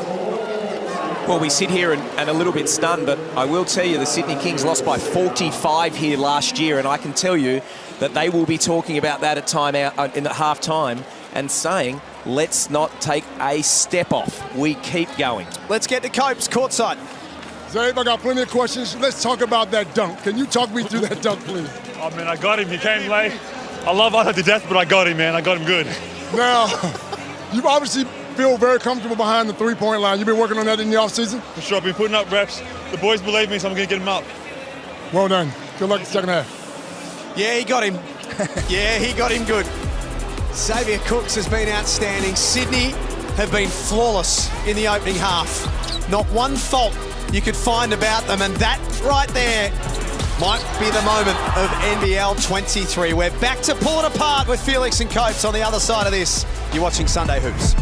Well, we sit here and a little bit stunned, but I will tell you the Sydney Kings lost by 45 here last year, and I can tell you that they will be talking about that at timeout in the half-time and saying, let's not take a step off. We keep going. Let's get to Copes, courtside. Zabe, I got plenty of questions. Let's talk about that dunk. Can you talk me through that dunk, please? Oh, man, I got him. He came late. I love Otto to death, but I got him, man. I got him good. Now, you obviously feel very comfortable behind the three-point line. You've been working on that in the offseason? For sure. I've been putting up reps. The boys believe me, so I'm going to get him up. Well done. Good luck in the second half. Yeah, he got him. Yeah, he got him good. Xavier Cooks has been outstanding. Sydney have been flawless in the opening half. Not one fault you could find about them, and that right there might be the moment of NBL 23. We're back to pull it apart with Felix and Copes on the other side of this. You're watching Sunday Hoops.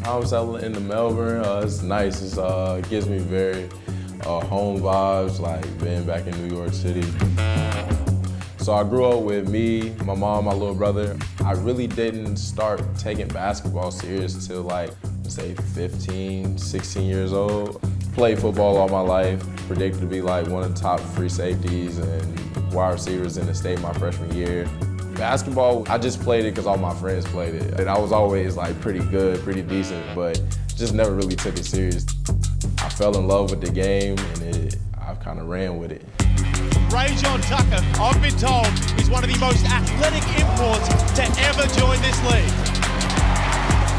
I'm settling into Melbourne. It's nice. It gives me very home vibes, like being back in New York City. So I grew up with me, my mom, my little brother. I really didn't start taking basketball serious till like, say 15, 16 years old. Played football all my life, predicted to be like one of the top free safeties and wide receivers in the state my freshman year. Basketball, I just played it because all my friends played it. And I was always like pretty good, pretty decent, but just never really took it serious. I fell in love with the game and I kind of ran with it. Rajon Tucker, I've been told, is one of the most athletic imports to ever join this league.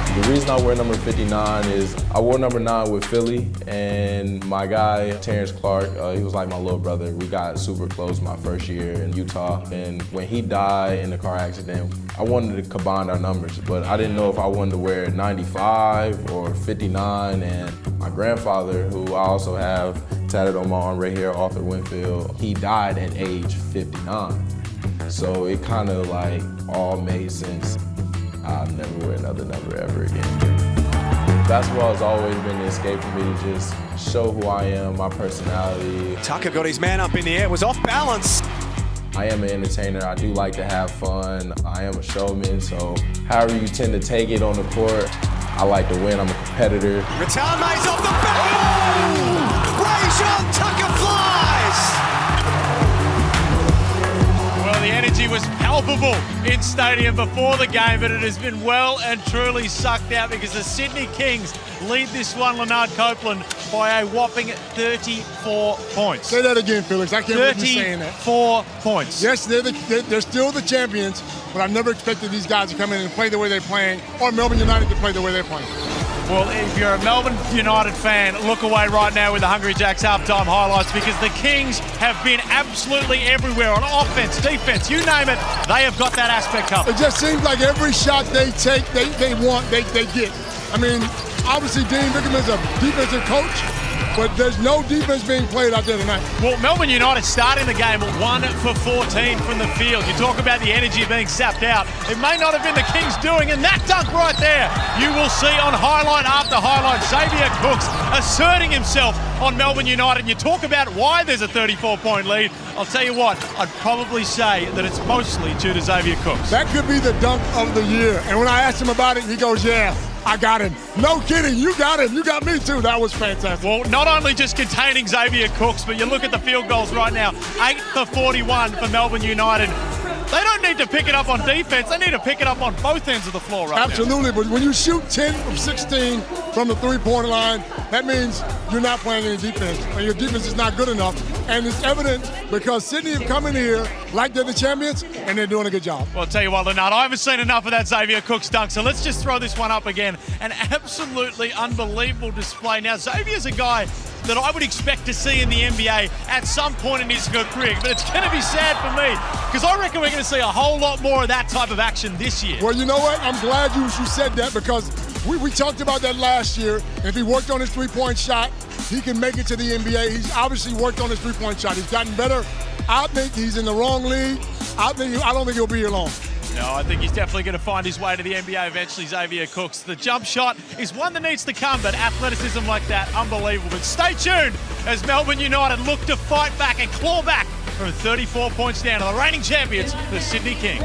The reason I wear number 59 is I wore number 9 with Philly, and my guy, Terrence Clark, he was like my little brother. We got super close my first year in Utah, and when he died in the car accident, I wanted to combine our numbers, but I didn't know if I wanted to wear 95 or 59, and my grandfather, who I also have tatted on my arm right here, Arthur Winfield, he died at age 59. So it kind of like all made sense. I'll never wear another number ever again. Basketball has always been an escape for me to just show who I am, my personality. Tucker got his man up in the air, was off balance. I am an entertainer. I do like to have fun. I am a showman, so however you tend to take it on the court, I like to win. I'm a competitor. Ratanme's off the back. Rajon Tucker flies. Well, the energy was palpable in stadium before the game, but it has been well and truly sucked out because the Sydney Kings lead this one, Leonard Copeland, by a whopping 34 points. Say that again, Felix. I can't believe you saying that. 34 points. Yes, they're still the champions, but I never expected these guys to come in and play the way they're playing, or Melbourne United to play the way they're playing. Well, if you're a Melbourne United fan, look away right now with the Hungry Jacks halftime highlights because the Kings have been absolutely everywhere on offense, defense, you name it, they have got that aspect covered. It just seems like every shot they take, they get. I mean, obviously Dean Vickerman's a defensive coach, but there's no defense being played out there tonight. Well, Melbourne United starting the game 1 for 14 from the field. You talk about the energy being sapped out. It may not have been the Kings doing, and that dunk right there, you will see on highlight after highlight, Xavier Cooks asserting himself on Melbourne United. And you talk about why there's a 34-point lead. I'll tell you what, I'd probably say that it's mostly due to Xavier Cooks. That could be the dunk of the year. And when I asked him about it, he goes, yeah, I got him. No kidding, you got him. You got me too. That was fantastic. Well, not only just containing Xavier Cooks, but you look at the field goals right now, 8 for 41 for Melbourne United. They don't need to pick it up on defense. They need to pick it up on both ends of the floor right Absolutely, but when you shoot 10 of 16 from the three-point line, that means you're not playing any defense, and your defense is not good enough. And it's evident because Sydney have come in here like they're the champions, and they're doing a good job. Well, I'll tell you what, Leonard, I haven't seen enough of that Xavier Cooks dunk, so let's just throw this one up again. An absolutely unbelievable display. Now, Xavier's a guy that I would expect to see in the NBA at some point in his career, but it's going to be sad for me because I reckon we're going to see a whole lot more of that type of action this year. Well, you know what? I'm glad you said that because we talked about that last year. And if he worked on his three-point shot, he can make it to the NBA. He's obviously worked on his three-point shot. He's gotten better. I think he's in the wrong league. I don't think he'll be here long. No, I think he's definitely going to find his way to the NBA eventually, Xavier Cooks. The jump shot is one that needs to come, but athleticism like that, unbelievable. But stay tuned as Melbourne United look to fight back and claw back from 34 points down to the reigning champions, the Sydney Kings.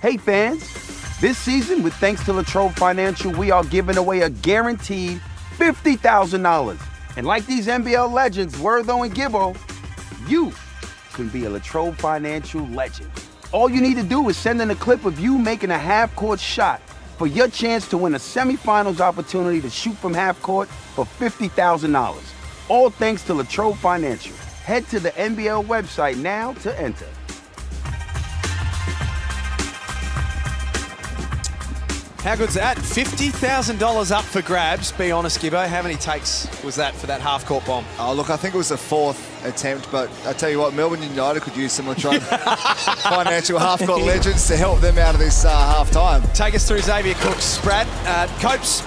Hey fans, this season with thanks to Latrobe Financial, we are giving away a guaranteed $50,000. And like these NBL legends, Wortho and Gibbo, you can be a Latrobe Financial legend. All you need to do is send in a clip of you making a half-court shot for your chance to win a semifinals opportunity to shoot from half court for $50,000. All thanks to Latrobe Financial. Head to the NBL website now to enter. How good's that? $50,000 up for grabs. Be honest, Gibbo. How many takes was that for that half-court bomb? Oh, look, I think it was the 4th attempt, but I tell you what, Melbourne United could use some Latrobe Financial half-court legends to help them out of this half-time. Take us through Xavier Cooks. Brad, Copes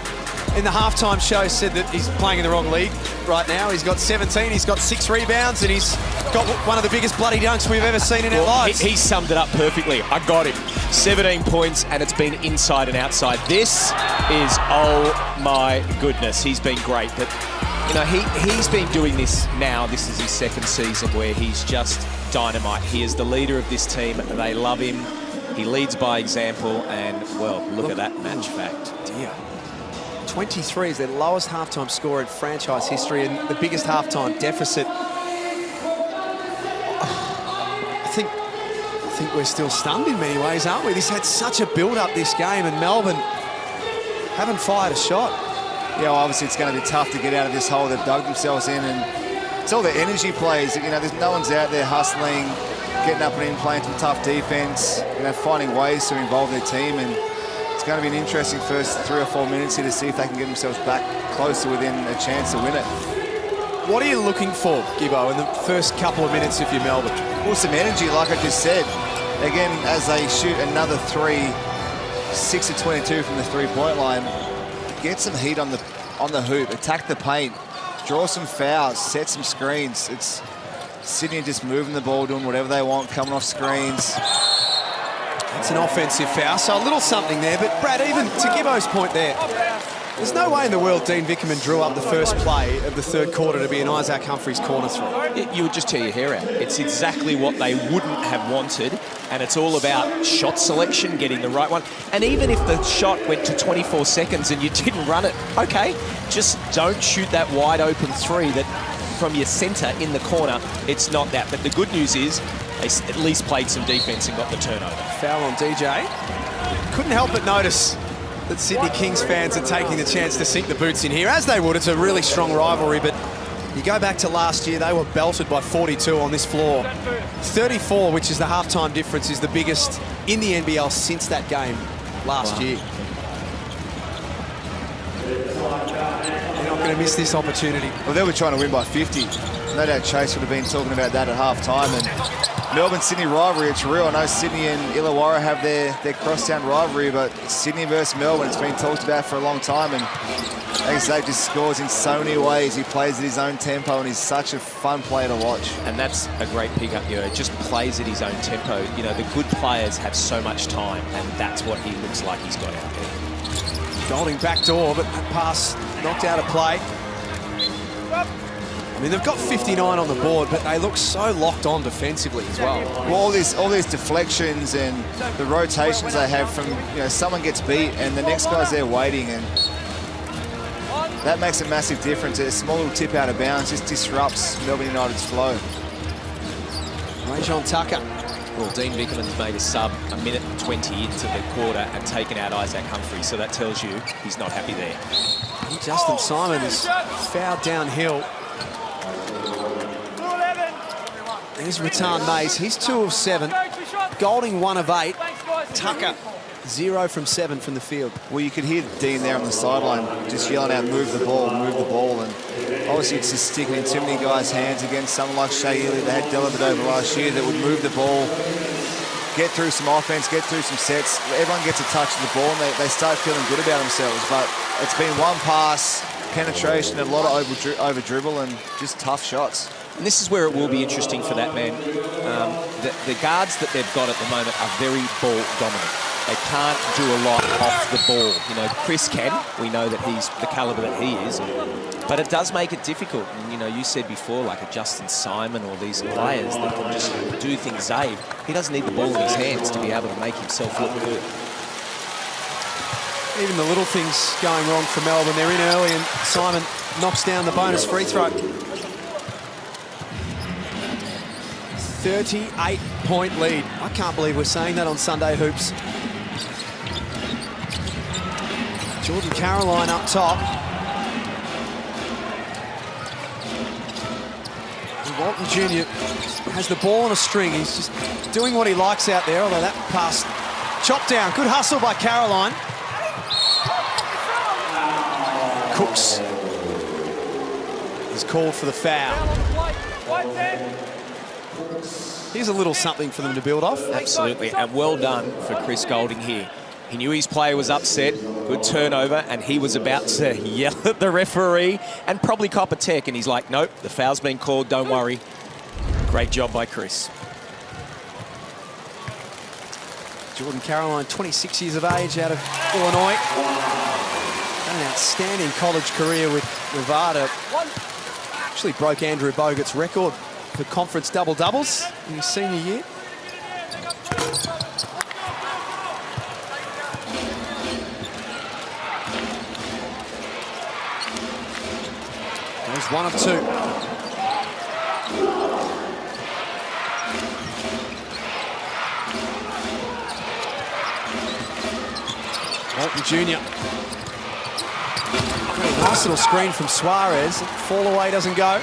in the halftime show said that he's playing in the wrong league right now. He's got 17, he's got 6 rebounds, and he's got one of the biggest bloody dunks we've ever seen in our lives. He summed it up perfectly. I got him. 17 points, and it's been inside and outside. This is, oh my goodness, he's been great. But, you know, he's been doing this now. This is his 2nd season where he's just dynamite. He is the leader of this team. They love him. He leads by example, and, well, look at that match fact. Dear. 23 is their lowest halftime score in franchise history and the biggest halftime deficit. I think we're still stunned in many ways, aren't we? This had such a build-up, this game, and Melbourne haven't fired a shot. Yeah, well, obviously it's going to be tough to get out of this hole they've dug themselves in, and it's all the energy plays. You know, there's no one's out there hustling, getting up and in, playing some tough defense, you know, finding ways to involve their team, and it's going to be an interesting first 3 or 4 minutes here to see if they can get themselves back closer within a chance to win it. What are you looking for, Gibbo, in the first couple of minutes if you're Melbourne? Well, some energy, like I just said. Again, as they shoot another 3, 6 of 22 from the 3-point line, get some heat on the hoop, attack the paint, draw some fouls, set some screens. It's Sydney just moving the ball, doing whatever they want, coming off screens. It's an offensive foul, so a little something there. But, Brad, even to Gibbo's point there, there's no way in the world Dean Vickerman drew up the first play of the 3rd quarter to be an Isaac Humphries corner throw. You would just tear your hair out. It's exactly what they wouldn't have wanted, and it's all about shot selection, getting the right one. And even if the shot went to 24 seconds and you didn't run it, okay, just don't shoot that wide open 3 that from your centre in the corner. It's not that. But the good news is they at least played some defence and got the turnover. Foul on DJ. Couldn't help but notice that Sydney Kings fans are taking the chance to sink the boots in here, as they would. It's a really strong rivalry, but you go back to last year, they were belted by 42 on this floor. 34, which is the halftime difference, is the biggest in the NBL since that game last year. You're not going to miss this opportunity. Well, they were trying to win by 50. No doubt Chase would have been talking about that at halftime. And Melbourne-Sydney rivalry, it's real. I know Sydney and Illawarra have their crosstown rivalry, but Sydney versus Melbourne, it's been talked about for a long time. And like I say, just scores in so many ways. He plays at his own tempo, and he's such a fun player to watch. And that's a great pickup, you know, just plays at his own tempo. You know, the good players have so much time, and that's what he looks like he's got out there. Golding backdoor, but that pass knocked out of play. I mean, they've got 59 on the board, but they look so locked on defensively as well. Well, all these deflections and the rotations they have from, you know, someone gets beat and the next guy's there waiting, and that makes a massive difference. A small little tip out of bounds just disrupts Melbourne United's flow. Rajon Tucker. Well, Dean Vickerman's made a sub a minute 20 into the quarter and taken out Isaac Humphries, so that tells you he's not happy there. Justin Simon is fouled downhill. There's Rattan Mays. He's 2 of 7. Golding 1 of 8. Tucker 0 from 7 from the field. Well, you could hear Dean there on the sideline just yelling out, move the ball, move the ball. And obviously it's just sticking in too many guys' hands against someone like Shea Ely. They had Dellavedova last year that would move the ball, get through some offense, get through some sets. Everyone gets a touch of the ball and they start feeling good about themselves. But it's been one pass, penetration, a lot of over dribble and just tough shots. And this is where it will be interesting for that man. The guards that they've got at the moment are very ball dominant. They can't do a lot off the ball. You know, Chris can. We know that he's the caliber that he is. But it does make it difficult. And, you know, you said before, like a Justin Simon or these players that can just do things. Zave, he doesn't need the ball in his hands to be able to make himself look good. Even the little things going wrong for Melbourne. They're in early and Simon knocks down the bonus free throw. 38-point lead. I can't believe we're saying that on Sunday Hoops. Jordan Caroline up top. And Walton Jr. has the ball on a string. He's just doing what he likes out there, although that pass chopped down. Good hustle by Caroline. Cooks is called for the foul. Here's a little something for them to build off. Absolutely, and well done for Chris Golding here. He knew his player was upset, good turnover, and he was about to yell at the referee and probably cop a tech, and he's like, nope, the foul's been called, don't worry. Great job by Chris. Jordan Caroline, 26 years of age, out of Illinois. Had an outstanding college career with Nevada. Actually broke Andrew Bogut's record for conference double-doubles in his senior year. There's one of two. Walton Jr. Nice little screen from Suarez. Fall away doesn't go.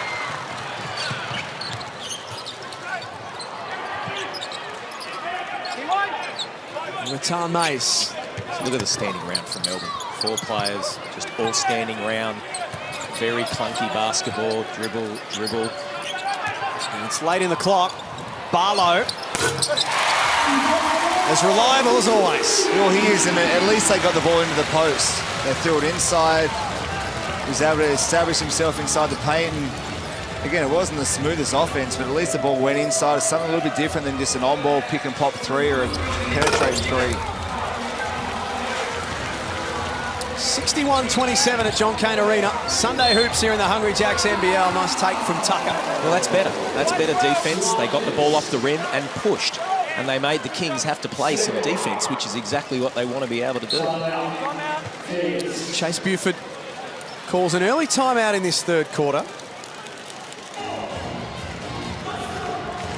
Rattan Mays. So look at the standing round from Melbourne. 4 players, just all standing round. Very clunky basketball, dribble. And it's late in the clock. Barlow. As reliable as always. Well, he is, and at least they got the ball into the post. They threw it inside. He was able to establish himself inside the paint. And again, it wasn't the smoothest offense, but at least the ball went inside. It's something a little bit different than just an on-ball pick-and-pop 3 or a penetrating 3. 61-27 at John Cain Arena. Sunday Hoops here in the Hungry Jacks NBL. Nice take from Tucker. Well, that's better. That's better defense. They got the ball off the rim and pushed. And they made the Kings have to play some defense, which is exactly what they want to be able to do. Chase Buford calls an early timeout in this third quarter.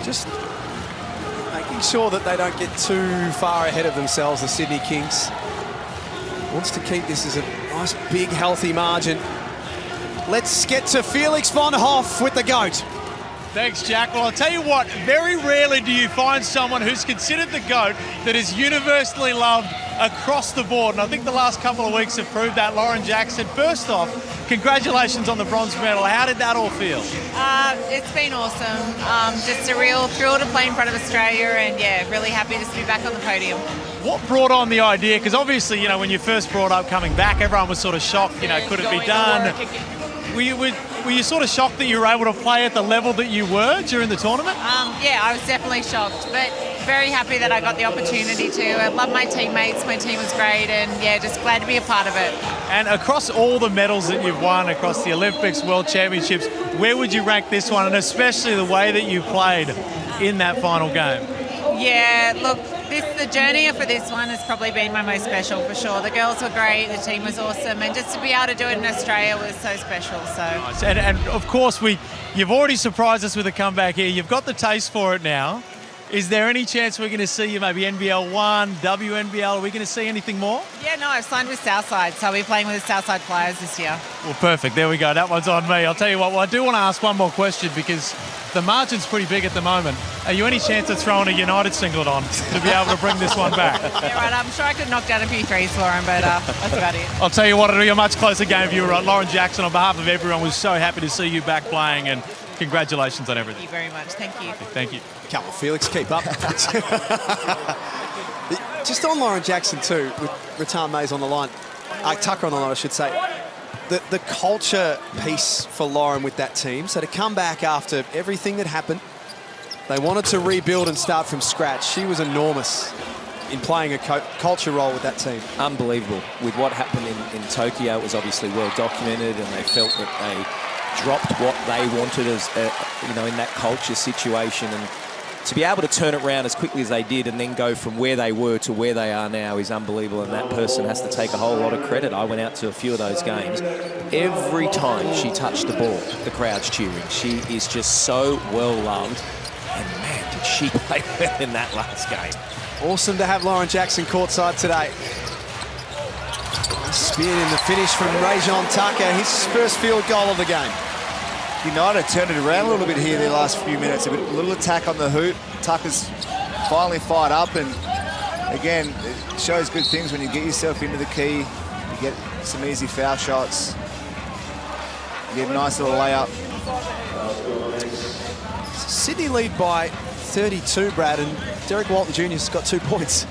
Just making sure that they don't get too far ahead of themselves, the Sydney Kings. Wants to keep this as a nice, big, healthy margin. Let's get to Felix von Hoff with the GOAT. Thanks, Jack. Well, I'll tell you what, very rarely do you find someone who's considered the GOAT that is universally loved across the board. And I think the last couple of weeks have proved that. Lauren Jackson, first off, congratulations on the bronze medal. How did that all feel? It's been awesome. Just a real thrill to play in front of Australia, and yeah, really happy to be back on the podium. What brought on the idea? Because obviously, you know, when you first brought up coming back, everyone was sort of shocked, you know, could it be done? Were you sort of shocked that you were able to play at the level that you were during the tournament? Yeah, I was definitely shocked, but very happy that I got the opportunity to. I love my teammates, my team was great, and yeah, just glad to be a part of it. And across all the medals that you've won, across the Olympics, World Championships, where would you rank this one, and especially the way that you played in that final game? Yeah, look, the journey for this one has probably been my most special for sure. The girls were great, the team was awesome, and just to be able to do it in Australia was so special. So. Nice. And of course, you've already surprised us with a comeback here. You've got the taste for it now. Is there any chance we're going to see you maybe NBL 1, WNBL? Are we going to see anything more? Yeah, no, I've signed with Southside, so I'll be playing with the Southside players this year. Well, perfect. There we go. That one's on me. I'll tell you what, I do want to ask one more question because the margin's pretty big at the moment. Are you any chance of throwing a United singlet on to be able to bring this one back? Yeah, right. I'm sure I could knock down a few threes for him, but that's about it. I'll tell you what, it'll be a much closer game if you were right. Lauren Jackson, on behalf of everyone, was so happy to see you back playing, and congratulations on everything. Thank you very much. Thank you. Thank you. Come on, Felix, keep up. Just on Lauren Jackson too, with Rattan Mays on the line, Tucker on the line, I should say. The culture piece for Lauren with that team. So to come back after everything that happened, they wanted to rebuild and start from scratch. She was enormous. in playing a culture role with that team. Unbelievable. With what happened in Tokyo, it was obviously well documented, and they felt that they dropped what they wanted as in that culture situation, and to be able to turn it around as quickly as they did and then go from where they were to where they are now is unbelievable, and that person has to take a whole lot of credit. I went out to a few of those games. Every time she touched the ball, the crowd's cheering. She is just so well loved, and man, did she play well in that last game. Awesome to have Lauren Jackson courtside today. Speared in the finish from Rajon Tucker, his first field goal of the game. United turned it around a little bit here the last few minutes. A little attack on the hoop. Tucker's finally fired up, and again, it shows good things when you get yourself into the key. You get some easy foul shots. You get a nice little layup. Sydney lead by 32, Brad, and Derek Walton Jr.'s got 2 points.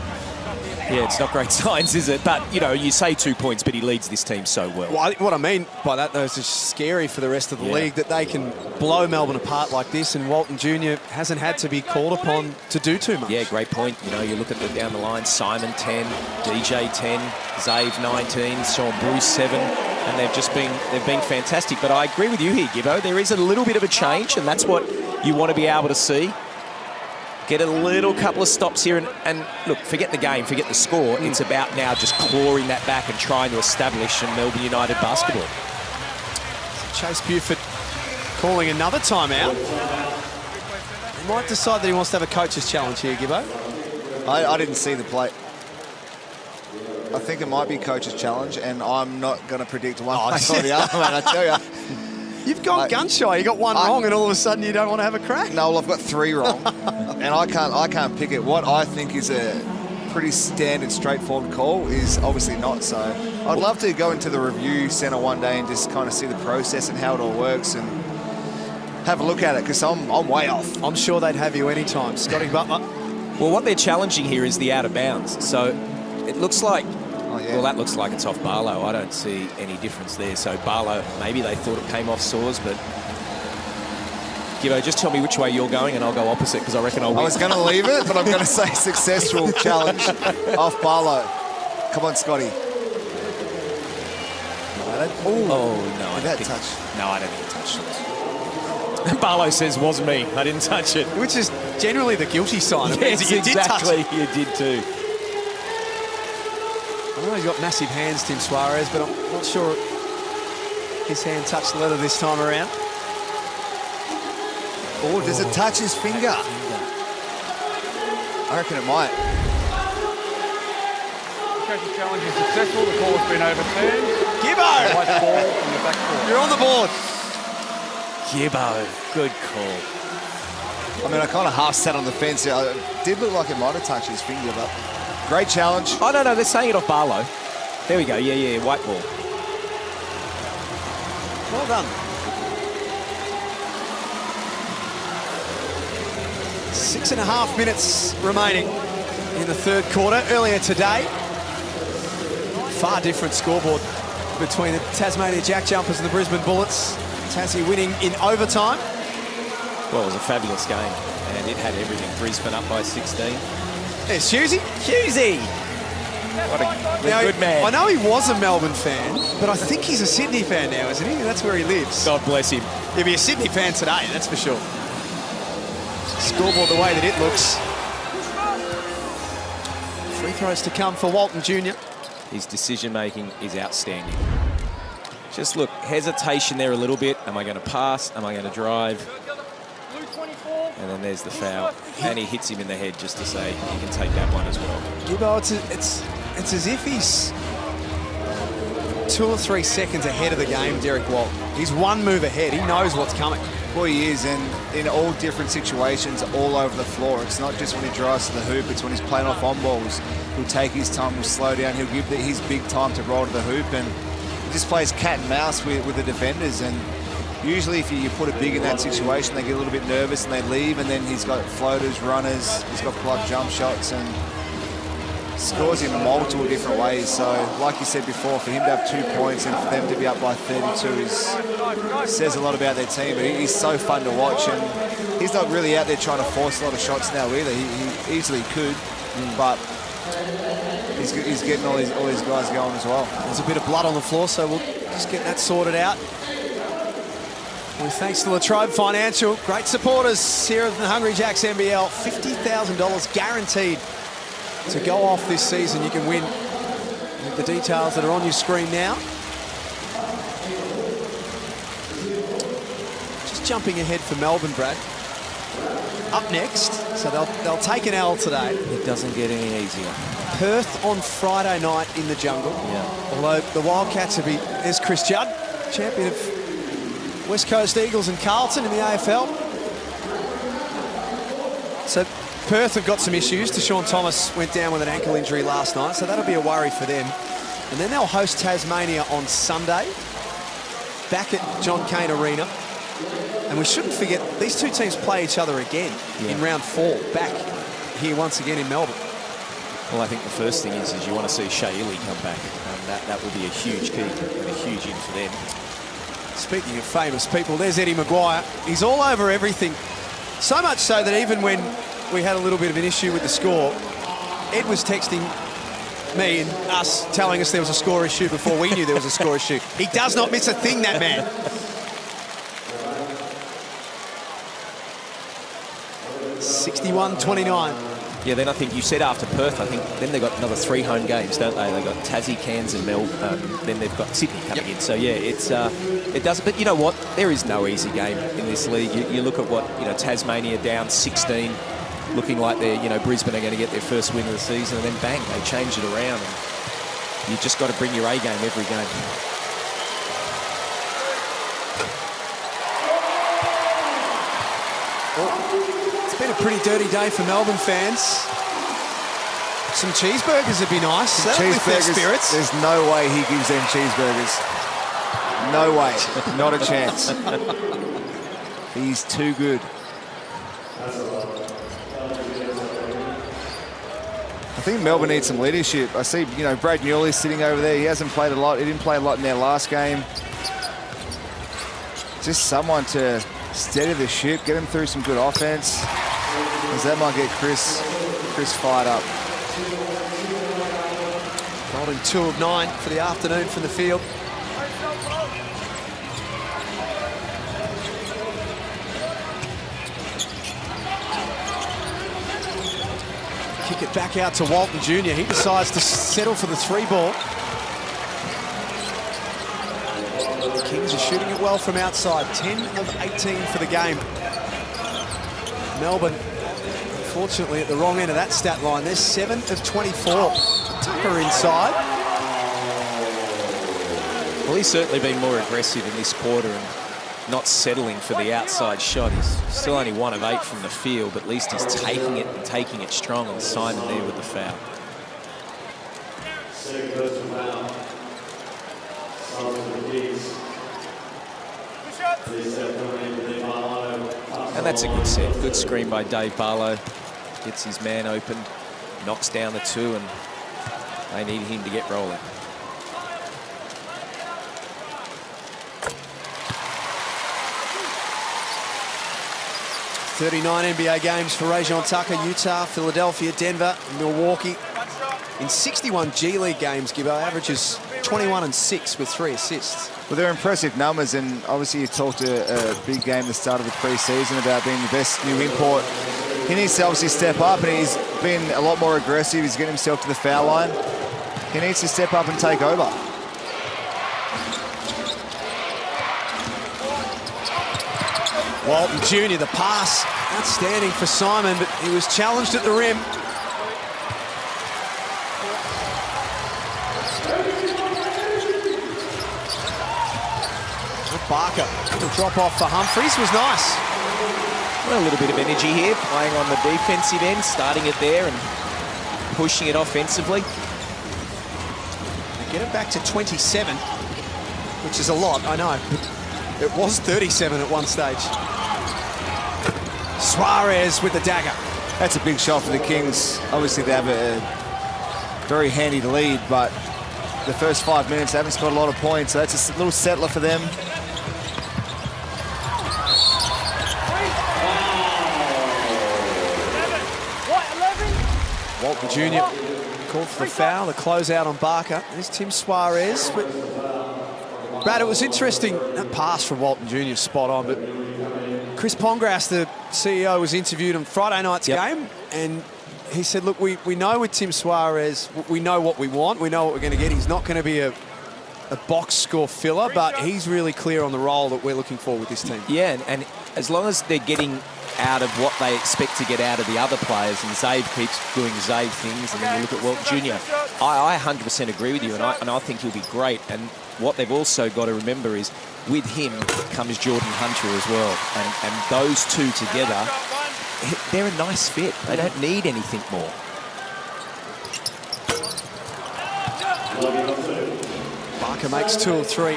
Yeah, it's not great signs, is it? But, you say 2 points, but he leads this team so well. What I mean by that, though, is it's scary for the rest of the league that they can blow Melbourne apart like this, and Walton Jr. hasn't had to be called upon to do too much. Yeah, great point. You look at the down the line, Simon 10, DJ 10, Zave 19, Sean Bruce 7, and they've been fantastic. But I agree with you here, Gibbo. There is a little bit of a change, and that's what you want to be able to see. Get a little couple of stops here, and look, forget the game, forget the score. It's about now just clawing that back and trying to establish in Melbourne United basketball. Chase Buford calling another timeout. He might decide that he wants to have a coach's challenge here, Gibbo. I didn't see the play. I think it might be coach's challenge, and I'm not going to predict one way or the other, man, I tell you. You've gone gun shy. You got one wrong, and all of a sudden you don't want to have a crack. No, well, I've got 3 wrong, and I can't pick it. What I think is a pretty standard, straightforward call is obviously not. So I'd love to go into the review centre one day and just kind of see the process and how it all works and have a look at it, because I'm way off. I'm sure they'd have you anytime, Scotty Butler. Well, what they're challenging here is the out of bounds. So it looks like. Well, that looks like it's off Barlow. I don't see any difference there. So Barlow, maybe they thought it came off Soares, but Gibbo, just tell me which way you're going and I'll go opposite, because I reckon I'll win. I was going to leave it, but I'm going to say successful challenge off Barlow. Come on, Scotty. Oh, no. Did that touch? No, I don't think it touched Soares. Barlow says, wasn't me. I didn't touch it. Which is generally the guilty sign. Yes, you exactly. Did touch it. You did too. I know he's got massive hands, Tim Suarez, but I'm not sure his hand touched the leather this time around. Oh, does it touch his finger? I reckon it might. Coaching challenge is successful. The call has been overturned. Gibbo! White ball from the back court. You're on the board. Gibbo, good call. I mean, I kind of half sat on the fence. It did look like it might have touched his finger, but great challenge. Oh, no, they're saying it off Barlow. There we go. Yeah, white ball. Well done. 6.5 minutes remaining in the third quarter. Earlier today, far different scoreboard between the Tasmania Jack Jumpers and the Brisbane Bullets. Tassie winning in overtime. Well, it was a fabulous game, and it had everything. Brisbane up by 16. There's Husey. What a good man. I know he was a Melbourne fan, but I think he's a Sydney fan now, isn't he? That's where he lives. God bless him. He'll be a Sydney fan today, that's for sure. Scoreboard the way that it looks. Free throws to come for Walton Jr. His decision-making is outstanding. Just look, hesitation there a little bit. Am I going to pass? Am I going to drive? And then there's the foul. And he hits him in the head just to say he can take that one as well. Gibbo, it's as if he's 2 or 3 seconds ahead of the game, Derek Walton. He's one move ahead. He knows what's coming. Well, he is, and in all different situations, all over the floor. It's not just when he drives to the hoop, it's when he's playing off on balls. He'll take his time, he'll slow down, he'll give his big time to roll to the hoop, and he just plays cat and mouse with the defenders. And usually if you put a big in that situation, they get a little bit nervous and they leave, and then he's got floaters, runners, he's got block jump shots, and scores in multiple different ways. So, like you said before, for him to have 2 points and for them to be up by 32 says a lot about their team. But he's so fun to watch, and he's not really out there trying to force a lot of shots now either. He easily could, but he's getting all these guys going as well. There's a bit of blood on the floor, so we'll just get that sorted out. With thanks to Latrobe Financial, great supporters here at the Hungry Jacks NBL. $50,000 guaranteed to go off this season. You can win with the details that are on your screen now. Just jumping ahead for Melbourne, Brad. Up next, so they'll take an L today. It doesn't get any easier. Perth on Friday night in the jungle. Yeah. Although the Wildcats will be, there's Chris Judd, champion of West Coast Eagles and Carlton in the AFL. So Perth have got some issues. Deshaun Thomas went down with an ankle injury last night, so that'll be a worry for them. And then they'll host Tasmania on Sunday, back at John Cain Arena. And we shouldn't forget, these two teams play each other again in round 4, back here once again in Melbourne. Well, I think the first thing is you want to see Shaylee come back. That will be a huge key and a huge in for them. Speaking of famous people, there's Eddie Maguire. He's all over everything. So much so that even when we had a little bit of an issue with the score, Ed was texting me and us, telling us there was a score issue before we knew there was a score issue. He does not miss a thing, that man. 61-29. Yeah, then I think you said after Perth, I think then they've got another 3 home games, don't they? They've got Tassie, Cairns and Melbourne. Then they've got Sydney coming in. So, yeah, it does. But you know what? There is no easy game in this league. You look at what, Tasmania down 16, looking like Brisbane are going to get their first win of the season, and then bang, they change it around. And you just got to bring your A game every game. It's been a pretty dirty day for Melbourne fans. Some cheeseburgers would be nice. That'll lift their spirits. There's no way he gives them cheeseburgers. No way. Not a chance. He's too good. I think Melbourne needs some leadership. I see, Brad Newley sitting over there. He hasn't played a lot. He didn't play a lot in their last game. Just someone to steady the ship, get him through some good offense, because that might get Chris fired up. Walton 2 of 9 for the afternoon from the field. Kick it back out to Walton Jr. He decides to settle for the 3-ball. The Kings are shooting it well from outside. 10 of 18 for the game. Melbourne, unfortunately, at the wrong end of that stat line. They're 7 of 24. Tucker inside. Well, he's certainly been more aggressive in this quarter and not settling for the outside shot. He's still only 1 of 8 from the field, but at least he's taking it and taking it strong, and Simon there with the foul. And that's a good set. Good screen by Dave Barlow. Gets his man open, knocks down the 2, and they need him to get rolling. .39 NBA games for Rajon Tucker. Utah, Philadelphia, Denver, Milwaukee. In 61 G League games, Gibbo averages 21 and 6 with 3 assists. Well, they're impressive numbers, and obviously you talked a big game at the start of the pre-season about being the best new import. He needs to obviously step up, and he's been a lot more aggressive. He's getting himself to the foul line. He needs to step up and take over. Walton Jr., the pass, outstanding for Simon, but he was challenged at the rim. Barker, the drop off for Humphries was nice. Well, a little bit of energy here, playing on the defensive end, starting it there and pushing it offensively. They get it back to 27, which is a lot, I know. It was 37 at one stage. Suarez with the dagger. That's a big shot for the Kings. Obviously, they have a very handy lead, but the first 5 minutes, they haven't scored a lot of points, so that's a little settler for them. Walton Jr. Called for the foul, the closeout on Barker. There's Tim Suarez. But Brad, it was interesting. That pass from Walton Jr. spot on, but Chris Pongras, the CEO, was interviewed on Friday night's game, and he said, look, we know with Tim Suarez, we know what we want, we know what we're going to get. He's not going to be a box score filler, but he's really clear on the role that we're looking for with this team. Yeah, and as long as they're getting out of what they expect to get out of the other players, and Zave keeps doing Zave things, and then you look at Walton Jr., I 100% agree with you, and I think he'll be great. And what they've also got to remember is with him comes Jordan Hunter as well, and those two together, they're a nice fit. They don't need anything more. Barker makes 2 of 3.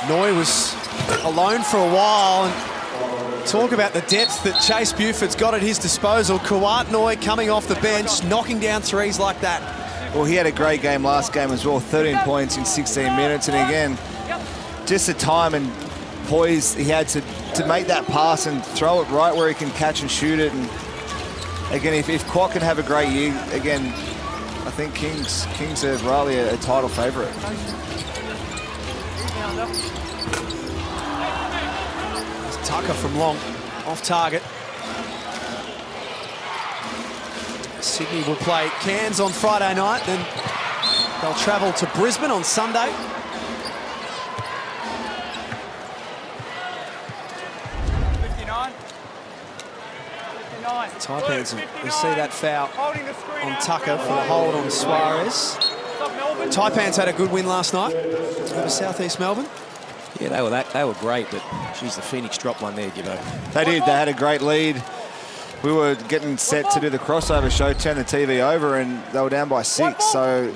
Noy was alone for a while, and talk about the depth that Chase Buford's got at his disposal. Kuwait Noy coming off the bench, knocking down threes like that. Well, he had a great game last game as well, 13 points in 16 minutes, and again, just the time and poise he had to make that pass and throw it right where he can catch and shoot it. And again, if Quat can have a great year, again, I think Kings are rightly a title favourite. Tucker from long, off target. Sydney will play Cairns on Friday night, then they'll travel to Brisbane on Sunday. Taipans, we see that foul on Tucker for the hold on Suarez. Taipans had a good win last night over South East Melbourne. Yeah, they were great, but geez, the Phoenix dropped one there, Gibbo. They did. They had a great lead. We were getting set to do the crossover show, turn the TV over, and they were down by 6. So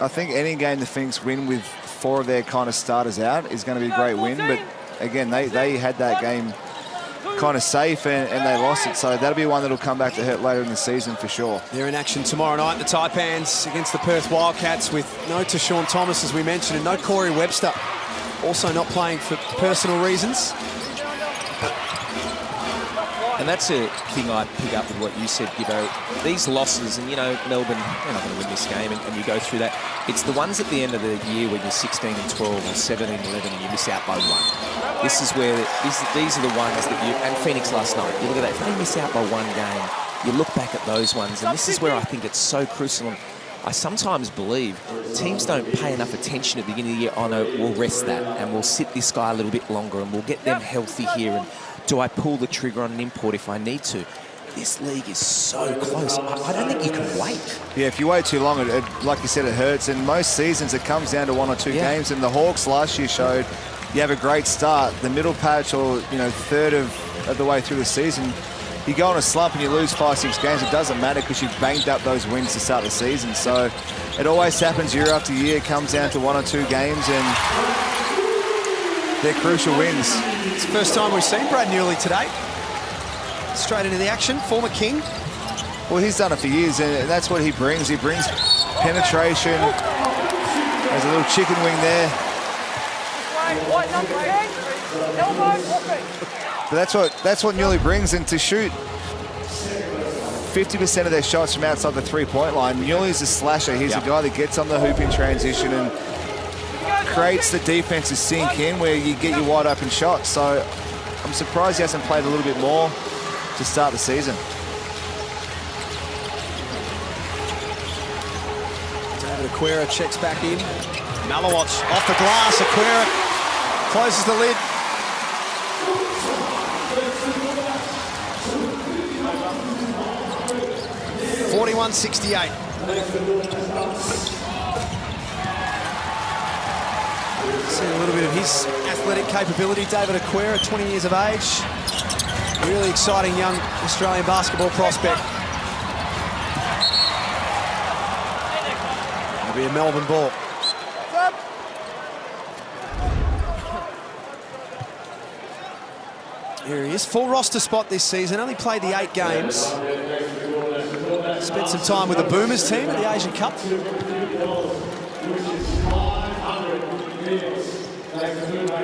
I think any game the Phoenix win with 4 of their kind of starters out is going to be a great win. But again, they had that game kind of safe and they lost it. So that'll be one that'll come back to hurt later in the season for sure. They're in action tomorrow night, the Taipans against the Perth Wildcats, with no Tashawn Thomas, as we mentioned, and no Corey Webster. Also not playing for personal reasons. And that's a thing I pick up with what you said, Gibbo. These losses, and you know, Melbourne, they're not going to win this game, and you go through that. It's the ones at the end of the year when you're 16 and 12 or 17 and 11 and you miss out by 1. This is where, these are the ones that you, and Phoenix last night, you look at that, if they miss out by 1 game, you look back at those ones, and this is where I think it's so crucial. I sometimes believe teams don't pay enough attention at the beginning of the year. Oh no, we'll rest that and we'll sit this guy a little bit longer and we'll get them healthy here. And do I pull the trigger on an import if I need to? This league is so close. I don't think you can wait. Yeah, if you wait too long, like you said, it hurts. And most seasons it comes down to 1 or 2 games. And the Hawks last year showed you have a great start. The middle patch, or third of the way through the season, you go on a slump and you lose 5-6 games, it doesn't matter because you've banked up those wins to start the season. So it always happens year after year. It comes down to 1 or 2 games and they're crucial wins. It's the first time we've seen Brad Newley today. Straight into the action, former King. Well, he's done it for years and that's what he brings. He brings penetration. There's a little chicken wing there. But that's what Newley brings, and to shoot 50% of their shots from outside the 3-point line. Newley's a slasher. He's a guy that gets on the hoop in transition and creates the defense to sink in where you get your wide open shots. So I'm surprised he hasn't played a little bit more to start the season. David Aquera checks back in. Malawatch off the glass. Aquera closes the lid. .41-68. Seeing a little bit of his athletic capability. David Aquera, 20 years of age. Really exciting young Australian basketball prospect. It'll be a Melbourne ball. Here he is, full roster spot this season. Only played the 8 games. Spent some time with the Boomers team at the Asian Cup.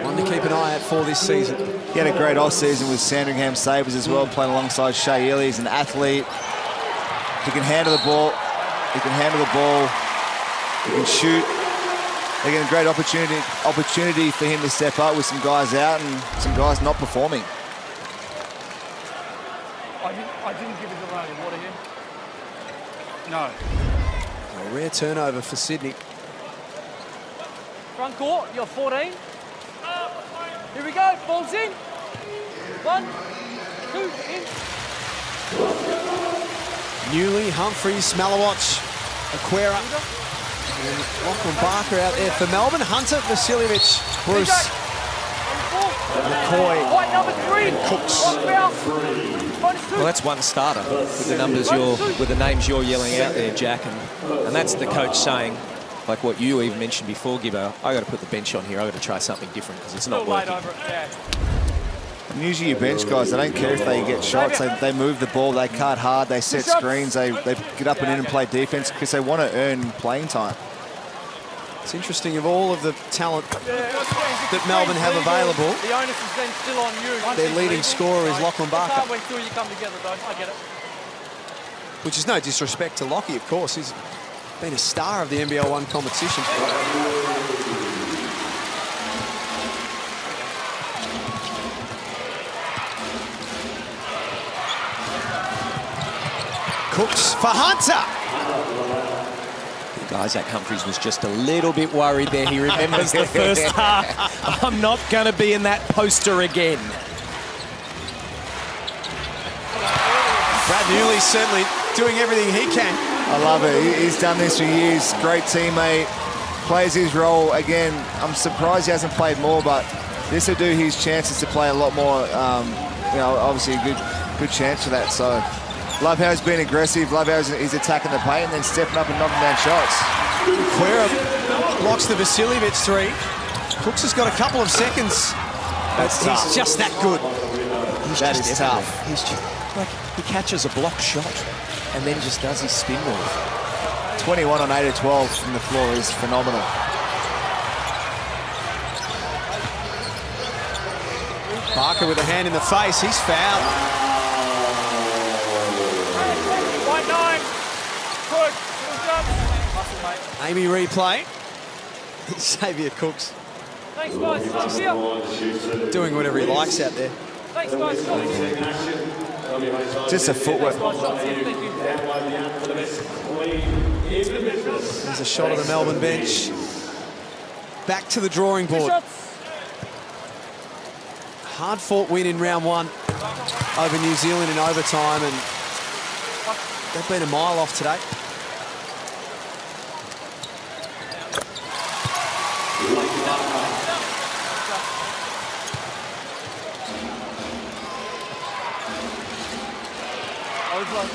One to keep an eye out for this season. He had a great off-season with Sandringham Sabres as well, playing alongside Shea Ely. He's an athlete. He can handle the ball. He can shoot. Again, a great opportunity for him to step up with some guys out and some guys not performing. I didn't give it to Ronnie. What again? No. A rare turnover for Sydney. Front court, you're 14. Here we go, ball's in. 1, 2, in. Newley, Humphries, Malawatch, Aquera, and Lachlan Barker out there for Melbourne. Hunter, Vasiljevic, Bruce, McCoy, White number 3, and Cooks. Well, that's one starter with the numbers with the names you're yelling out there, Jack, and that's the coach saying, like what you even mentioned before, Gibbo, I got to put the bench on here. I got to try something different because it's not working. And usually your bench guys, they don't care if they get shots. They move the ball, they cut hard, they set screens, they get up and in and play defense because they want to earn playing time. It's interesting, of all of the talent that Melbourne have available, The onus is then still on you. their leading scorer is Lachlan Barker. Can't wait till you come together, though. I get it. Which is no disrespect to Lockie, of course. He's been a star of the NBL1 competition. Cooks for Hunter. Isaac Humphries was just a little bit worried there. He remembers the first half. I'm not going to be in that poster again. Brad Newley certainly doing everything he can. I love it. He's done this for years. Great teammate. Plays his role. Again, I'm surprised he hasn't played more, but this will do his chances to play a lot more. You know, obviously a good chance for that. So love how he's been aggressive. Love how he's attacking the paint and then stepping up and knocking down shots. Aquera blocks the Vasiljevic 3. Cooks has got a couple of seconds. That's he's tough. just that good. That is tough. He's just like he catches a block shot and then just does his spin move. 21 on 8 of 12 from the floor is phenomenal. Barker with a hand in the face. He's fouled. White 9. Good. Amy replay. Xavier Cooks Thanks, guys. Thanks, here. doing whatever he likes out there. Thanks, guys. Just a footwork. There's a shot of the Melbourne bench. Back to the drawing board. Hard-fought win in round 1 over New Zealand in overtime, and they've been a mile off today.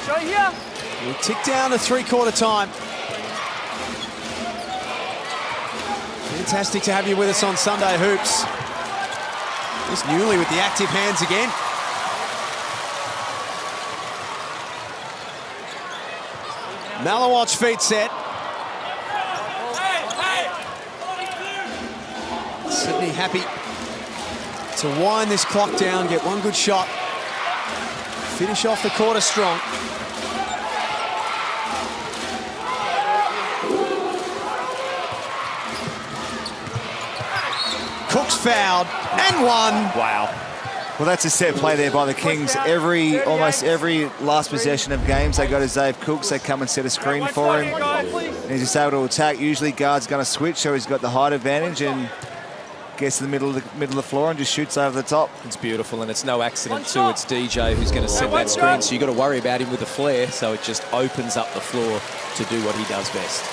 Show here. We tick down to three-quarter time. Fantastic to have you with us on Sunday Hoops. Just Newley with the active hands again. Malawatch feet set. Sydney happy to wind this clock down, get one good shot. Finish off the quarter strong. Cooks fouled and one. Wow. Well, that's a set play there by the Kings. Almost every last possession of games, they go to Zave Cooks. They come and set a screen for him. And he's just able to attack. Usually guard's going to switch, so he's got the height advantage and gets to the middle of the floor and just shoots over the top. It's beautiful, and it's no accident too. It's DJ who's going to set that screen, so you've got to worry about him with the flare, so it just opens up the floor to do what he does best.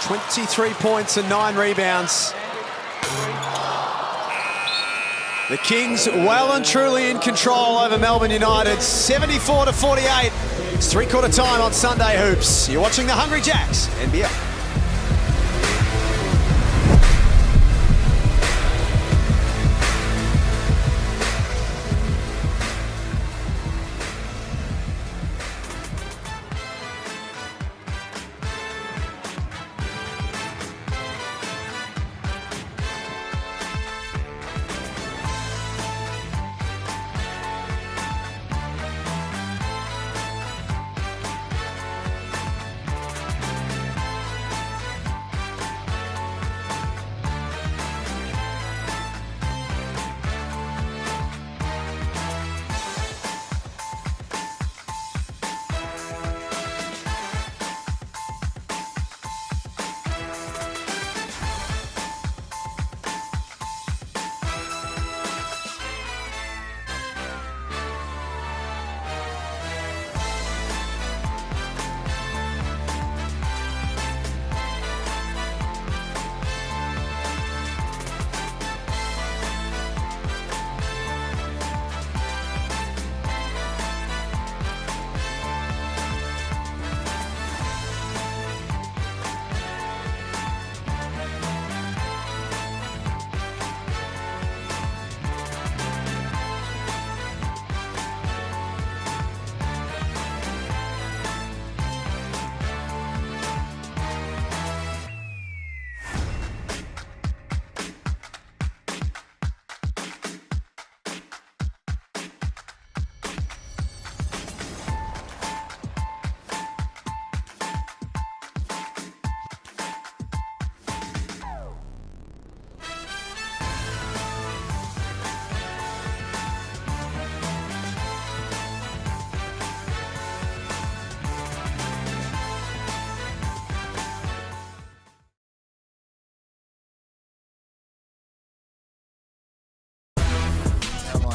.23 points and 9 rebounds. The Kings well and truly in control over Melbourne United, 74-48. It's three-quarter time on Sunday Hoops. You're watching the Hungry Jacks, NBL.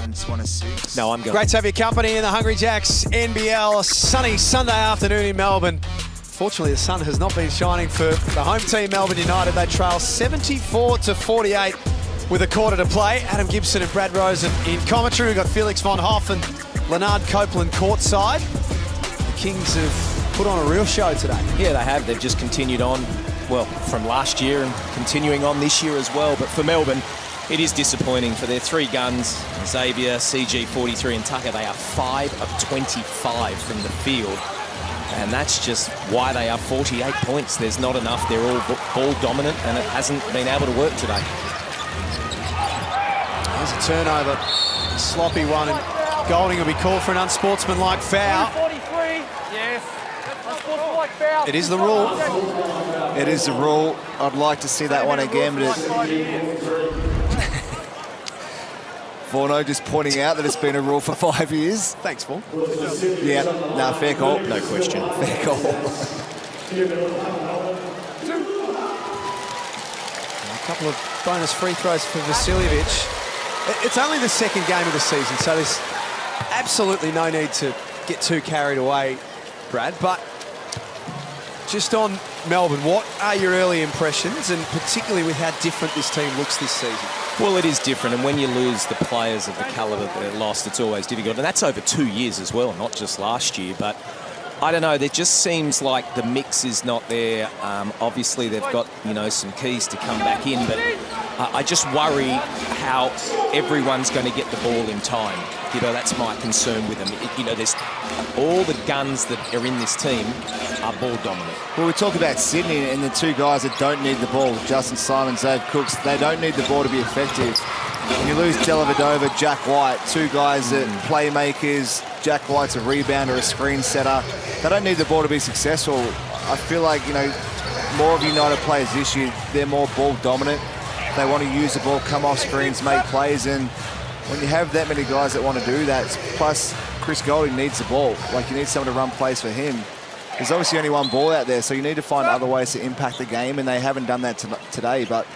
and just won a 6. No, I'm going. Great to have your company in the Hungry Jacks NBL. A sunny Sunday afternoon in Melbourne. Fortunately, the sun has not been shining for the home team, Melbourne United. They trail 74-48 with a quarter to play. Adam Gibson and Brad Rosen in commentary. We've got Felix von Hoff and Leonard Copeland courtside. The Kings have put on a real show today. Yeah, they have. They've just continued on, well, from last year and continuing on this year as well. But for Melbourne, it is disappointing for their three guns, Xavier, CG43 and Tucker. They are 5 of 25 from the field. And that's just why they are 48 points. There's not enough. They're all ball dominant, and it hasn't been able to work today. There's a turnover, a sloppy one, and Golding will be called for an unsportsmanlike foul. 43, yes. Unsportsmanlike foul. It is the rule. It is the rule. I'd like to see that one again, but Vorno just pointing out that it's been a rule for 5 years. Thanks, Paul. Yeah, no, fair call. No question. Fair call. A couple of bonus free throws for Vasiljevic. It's only the second game of the season, so there's absolutely no need to get too carried away, Brad. But just on Melbourne, what are your early impressions, and particularly with how different this team looks this season? Well, it is different, and when you lose the players of the calibre that are lost, it's always difficult. And that's over 2 years as well, not just last year. But I don't know, there just seems like the mix is not there. Obviously, they've got, you know, some keys to come back in, but I just worry how everyone's going to get the ball in time. You know, that's my concern with them. You know, there's all the guns that are in this team are ball dominant. Well, we talk about Sydney and the two guys that don't need the ball, Justin Simons, Dave Cooks. They don't need the ball to be effective. When you lose Dellavedova, Jack White, two guys that playmakers. Jack White's a rebounder, a screen setter. They don't need the ball to be successful. I feel like, you know, more of United players this year, they're more ball dominant. They want to use the ball, come off screens, make plays, and when you have that many guys that want to do that, plus Chris Golding needs the ball. Like, you need someone to run plays for him. There's obviously only one ball out there, so you need to find other ways to impact the game, and they haven't done that today. But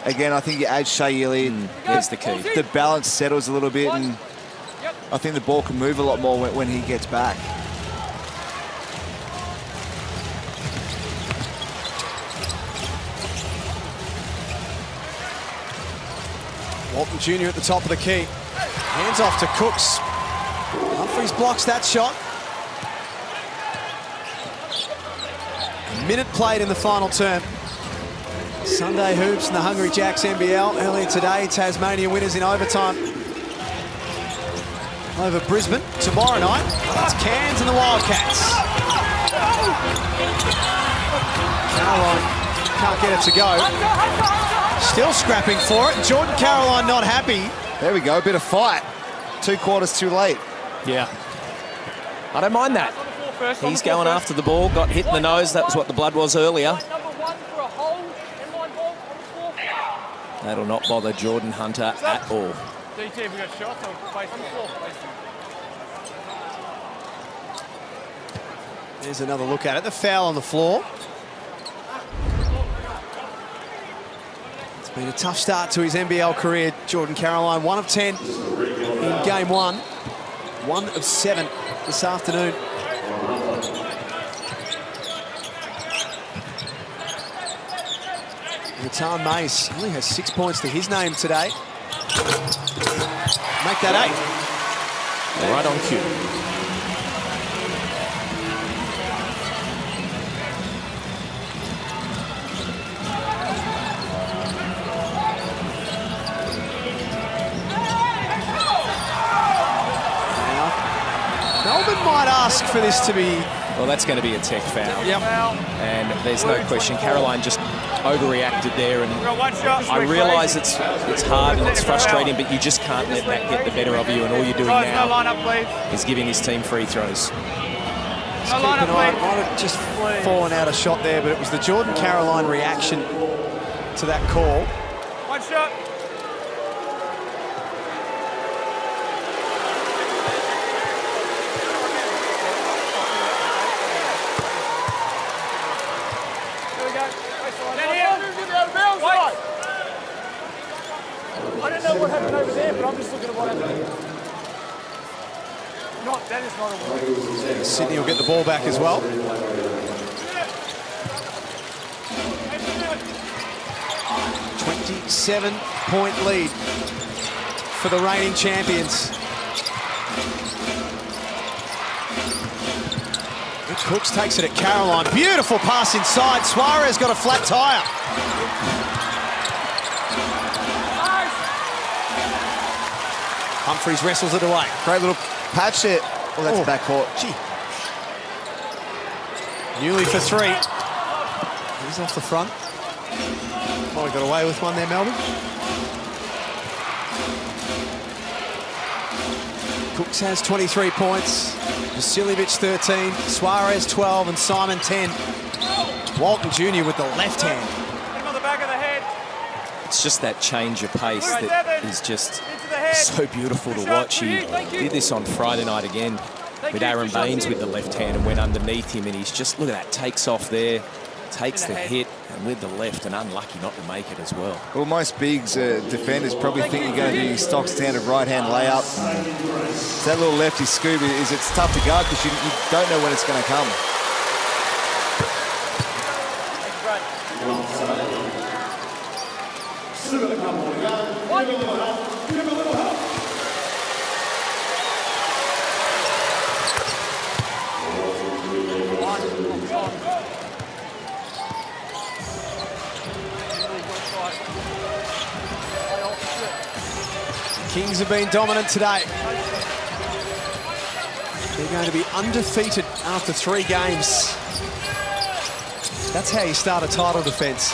again, I think you add Shea Ely, that's the key. The balance settles a little bit, and I think the ball can move a lot more when he gets back. Walton Jr. at the top of the key. Hands off to Cooks. Humphries blocks that shot. A minute played in the final term. Sunday hoops and the Hungry Jacks NBL. Earlier today, Tasmania winners in overtime over Brisbane. Tomorrow night, it's Cairns and the Wildcats. Caroline can't get it to go. Still scrapping for it. Jordan Caroline not happy. There we go, a bit of fight. 2 quarters too late. Yeah. I don't mind that. He's going after the ball, got hit in the nose. That was what the blood was earlier. That'll not bother Jordan Hunter at all. There's another look at it. The foul on the floor. It's been a tough start to his NBL career, Jordan Caroline. 1 of 10 in game 1. 1 of 7 this afternoon. Natan Mace only has 6 points to his name today. Make that 8. Right on cue. Melbourne might ask for this to be... Well, that's going to be a tech foul. Yep. And there's no question. Caroline just overreacted there, and I realise it's hard and it's frustrating, but you just can't let that get the better of you, and all you're doing now is giving his team free throws. Might have just fallen out a shot there, but it was the Jordan Caroline reaction to that call. One shot. I don't know what happened over there, but I'm just looking at what happened here. That is not a word. Sydney will get the ball back as well. 27-point lead for the reigning champions. Cooks takes it at Caroline. Beautiful pass inside. Suarez got a flat tyre. Humphries wrestles it away. Great little patch it. Oh, that's backcourt. Gee. Newly for three. He's off the front. Might have got away with one there, Melbourne. Cooks has 23 points. Vasiljevic 13, Suarez 12, and Simon 10. Walton Jr. with the left hand. Hit him on the back of the head. It's just that change of pace that is just so beautiful to watch. He did this on Friday night again with Aaron Baines with the left hand and went underneath him, and he's just, look at that, takes off there, takes the hit, and with the left, and unlucky not to make it as well. Well, most bigs, defenders probably think you're going to do your stock standard right-hand layup. So that little lefty scoop it's tough to guard because you don't know when it's going to come. Kings have been dominant today. They're going to be undefeated after 3 games. That's how you start a title defence.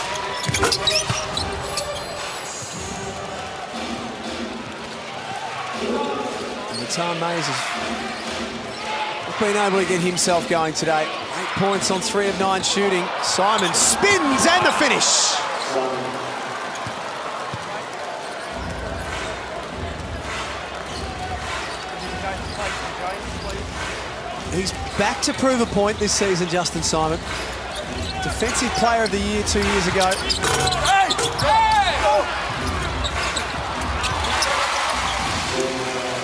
Tom Mays has been able to get himself going today. 8 points on 3 of 9 shooting. Simon spins and the finish. He's back to prove a point this season, Justin Simon. Defensive Player of the Year 2 years ago.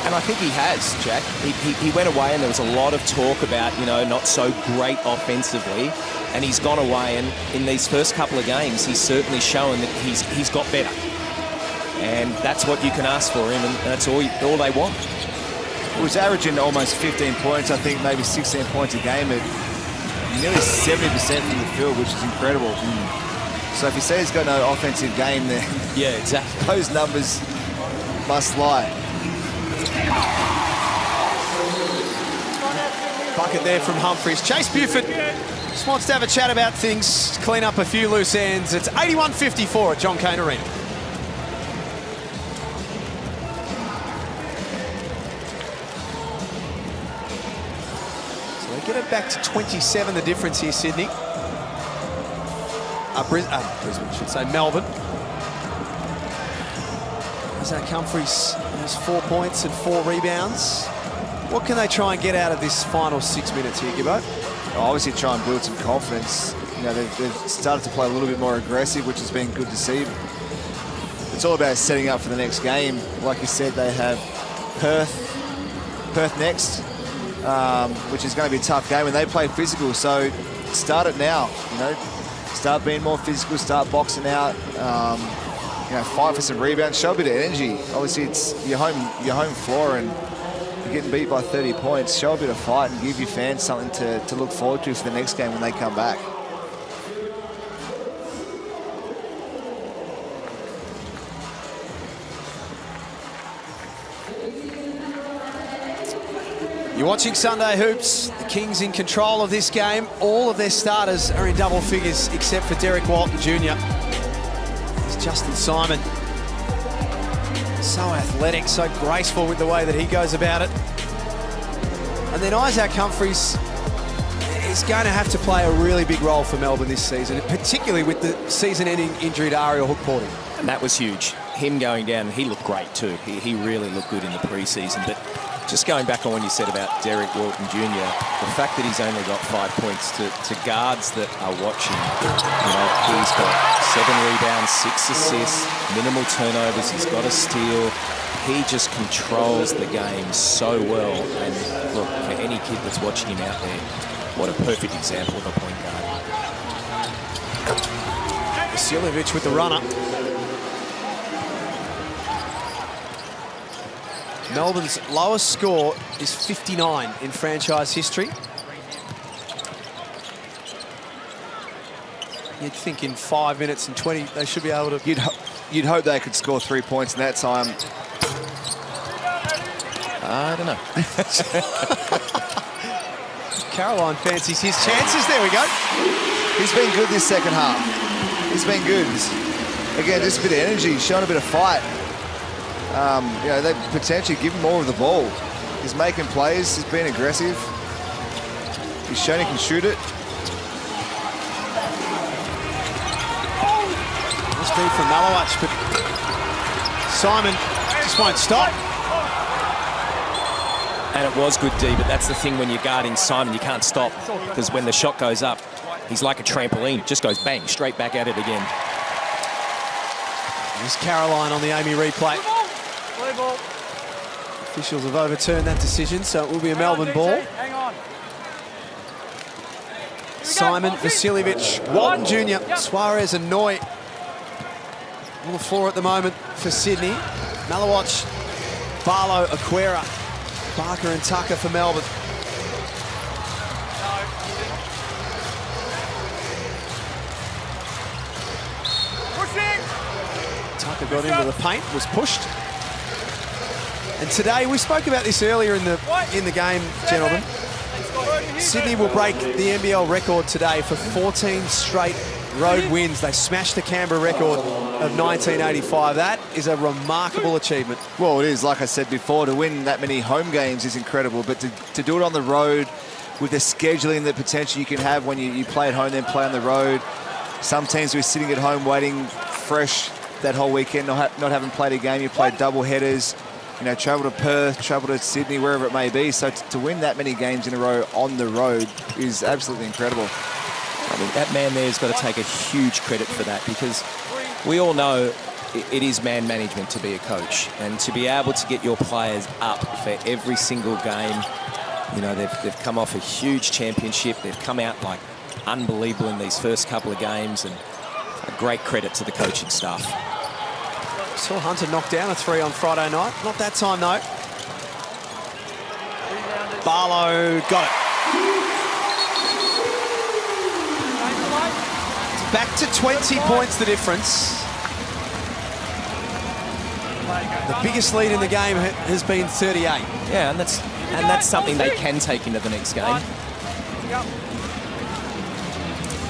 And I think he has, Jack. He went away and there was a lot of talk about, you know, not so great offensively. And he's gone away, and in these first couple of games, he's certainly shown that he's got better. And that's what you can ask for him, and that's all they want. He was averaging almost 15 points, I think maybe 16 points a game at nearly 70% from the field, which is incredible. So if you say he's got no offensive game there, yeah, exactly, those numbers must lie. Bucket there from Humphries. Chase Buford just wants to have a chat about things, clean up a few loose ends. It's 81-54 at John Cain Arena. So they get it back to 27, the difference here, Sydney. Brisbane, I should say, Melbourne. Zach Humphries has 4 points and 4 rebounds. What can they try and get out of this final 6 minutes here, Gibbo? Obviously try and build some confidence. You know, they've started to play a little bit more aggressive, which has been good to see. It's all about setting up for the next game. Like you said, they have Perth next, which is going to be a tough game, and they play physical. So start it now. You know, start being more physical. Start boxing out. You know, fight for some rebounds. Show a bit of energy. Obviously, it's your home floor, and you're getting beat by 30 points. Show a bit of fight and give your fans something to look forward to for the next game when they come back. You're watching Sunday Hoops. The Kings in control of this game. All of their starters are in double figures except for Derek Walton Jr. It's Justin Simon. So athletic, so graceful with the way that he goes about it. And then Isaac Humphries is going to have to play a really big role for Melbourne this season, particularly with the season-ending injury to Ariel Hook-Porting. And that was huge. Him going down, he looked great too. He really looked good in the preseason. But just going back on what you said about Derek Walton Jr., the fact that he's only got 5 points to guards that are watching, you know, He's got 7 rebounds, 6 assists, minimal turnovers. He's got a steal. He just controls the game so well. And look, for any kid that's watching him out there, what a perfect example of a point guard. Vasiljevic with the runner. Melbourne's lowest score is 59 in franchise history. You'd think in 5 minutes and 20 they should be able to... You'd hope they could score 3 points in that time. I don't know. Caroline fancies his chances. There we go. He's been good this second half. He's been good. Again, just a bit of energy, showing a bit of fight. You know, they potentially give him more of the ball. He's making plays. He's being aggressive. He's shown he can shoot it. Must be from Malowach, but Simon just won't stop. And it was good, D, but that's the thing when you're guarding Simon, you can't stop, because when the shot goes up, he's like a trampoline, just goes bang, straight back at it again. There's Caroline on the Amy replay. Officials have overturned that decision, so it will be a Melbourne ball. Hang on. Simon, Vasiljevic, Walton Jr., Suarez and Noy on the floor at the moment for Sydney. Malowach, Barlow, Aquera, Barker and Tucker for Melbourne. Tucker got into the paint, was pushed. And today, we spoke about this earlier in the game, gentlemen. Sydney will break the NBL record today for 14 straight road wins. They smashed the Canberra record of 1985. That is a remarkable achievement. Well, it is. Like I said before, to win that many home games is incredible, but to do it on the road with the scheduling that potentially you can have when you play at home, then play on the road. Some teams were sitting at home waiting fresh that whole weekend, not having played a game. You play double headers, you know, travel to Perth, travel to Sydney, wherever it may be. So to win that many games in a row on the road is absolutely incredible. I mean, that man there's got to take a huge credit for that, because we all know it is man management to be a coach, and to be able to get your players up for every single game. You know, they've come off a huge championship. They've come out like unbelievable in these first couple of games, and a great credit to the coaching staff. Saw Hunter knock down a 3 on Friday night. Not that time, though. Barlow got it. It's back to 20 points, the difference. The biggest lead in the game has been 38. Yeah, and that's something they can take into the next game.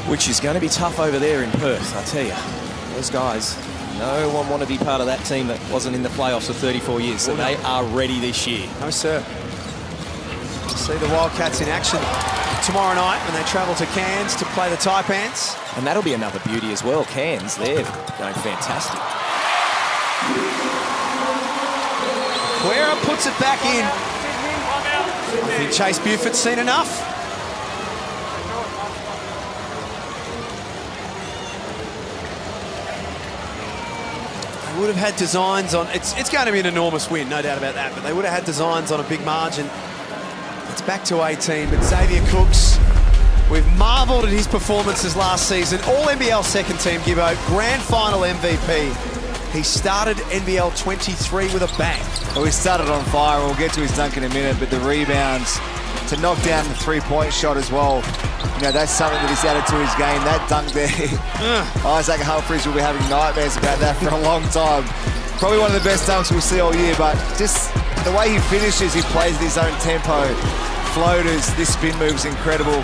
Which is going to be tough over there in Perth, I tell you. Those guys, no one want to be part of that team that wasn't in the playoffs for 34 years, so they are ready this year. No, sir. See the Wildcats in action tomorrow night when they travel to Cairns to play the Taipans. And that'll be another beauty as well. Cairns, they're going fantastic. Aquera puts it back in. I think Chase Buford's seen enough. They would have had designs on... It's going to be an enormous win, no doubt about that, but they would have had designs on a big margin. It's back to 18, but Xavier Cooks, we've marvelled at his performances last season. All NBL second team, Gibbo, grand final MVP. He started NBL23 with a bang. Well, he started on fire. We'll get to his dunk in a minute, but the rebounds to knock down the three-point shot as well. You know, that's something that he's added to his game. That dunk there, Isaac Humphries will be having nightmares about that for a long time. Probably one of the best dunks we'll see all year, but just the way he finishes, he plays at his own tempo. Floaters, this spin move's incredible.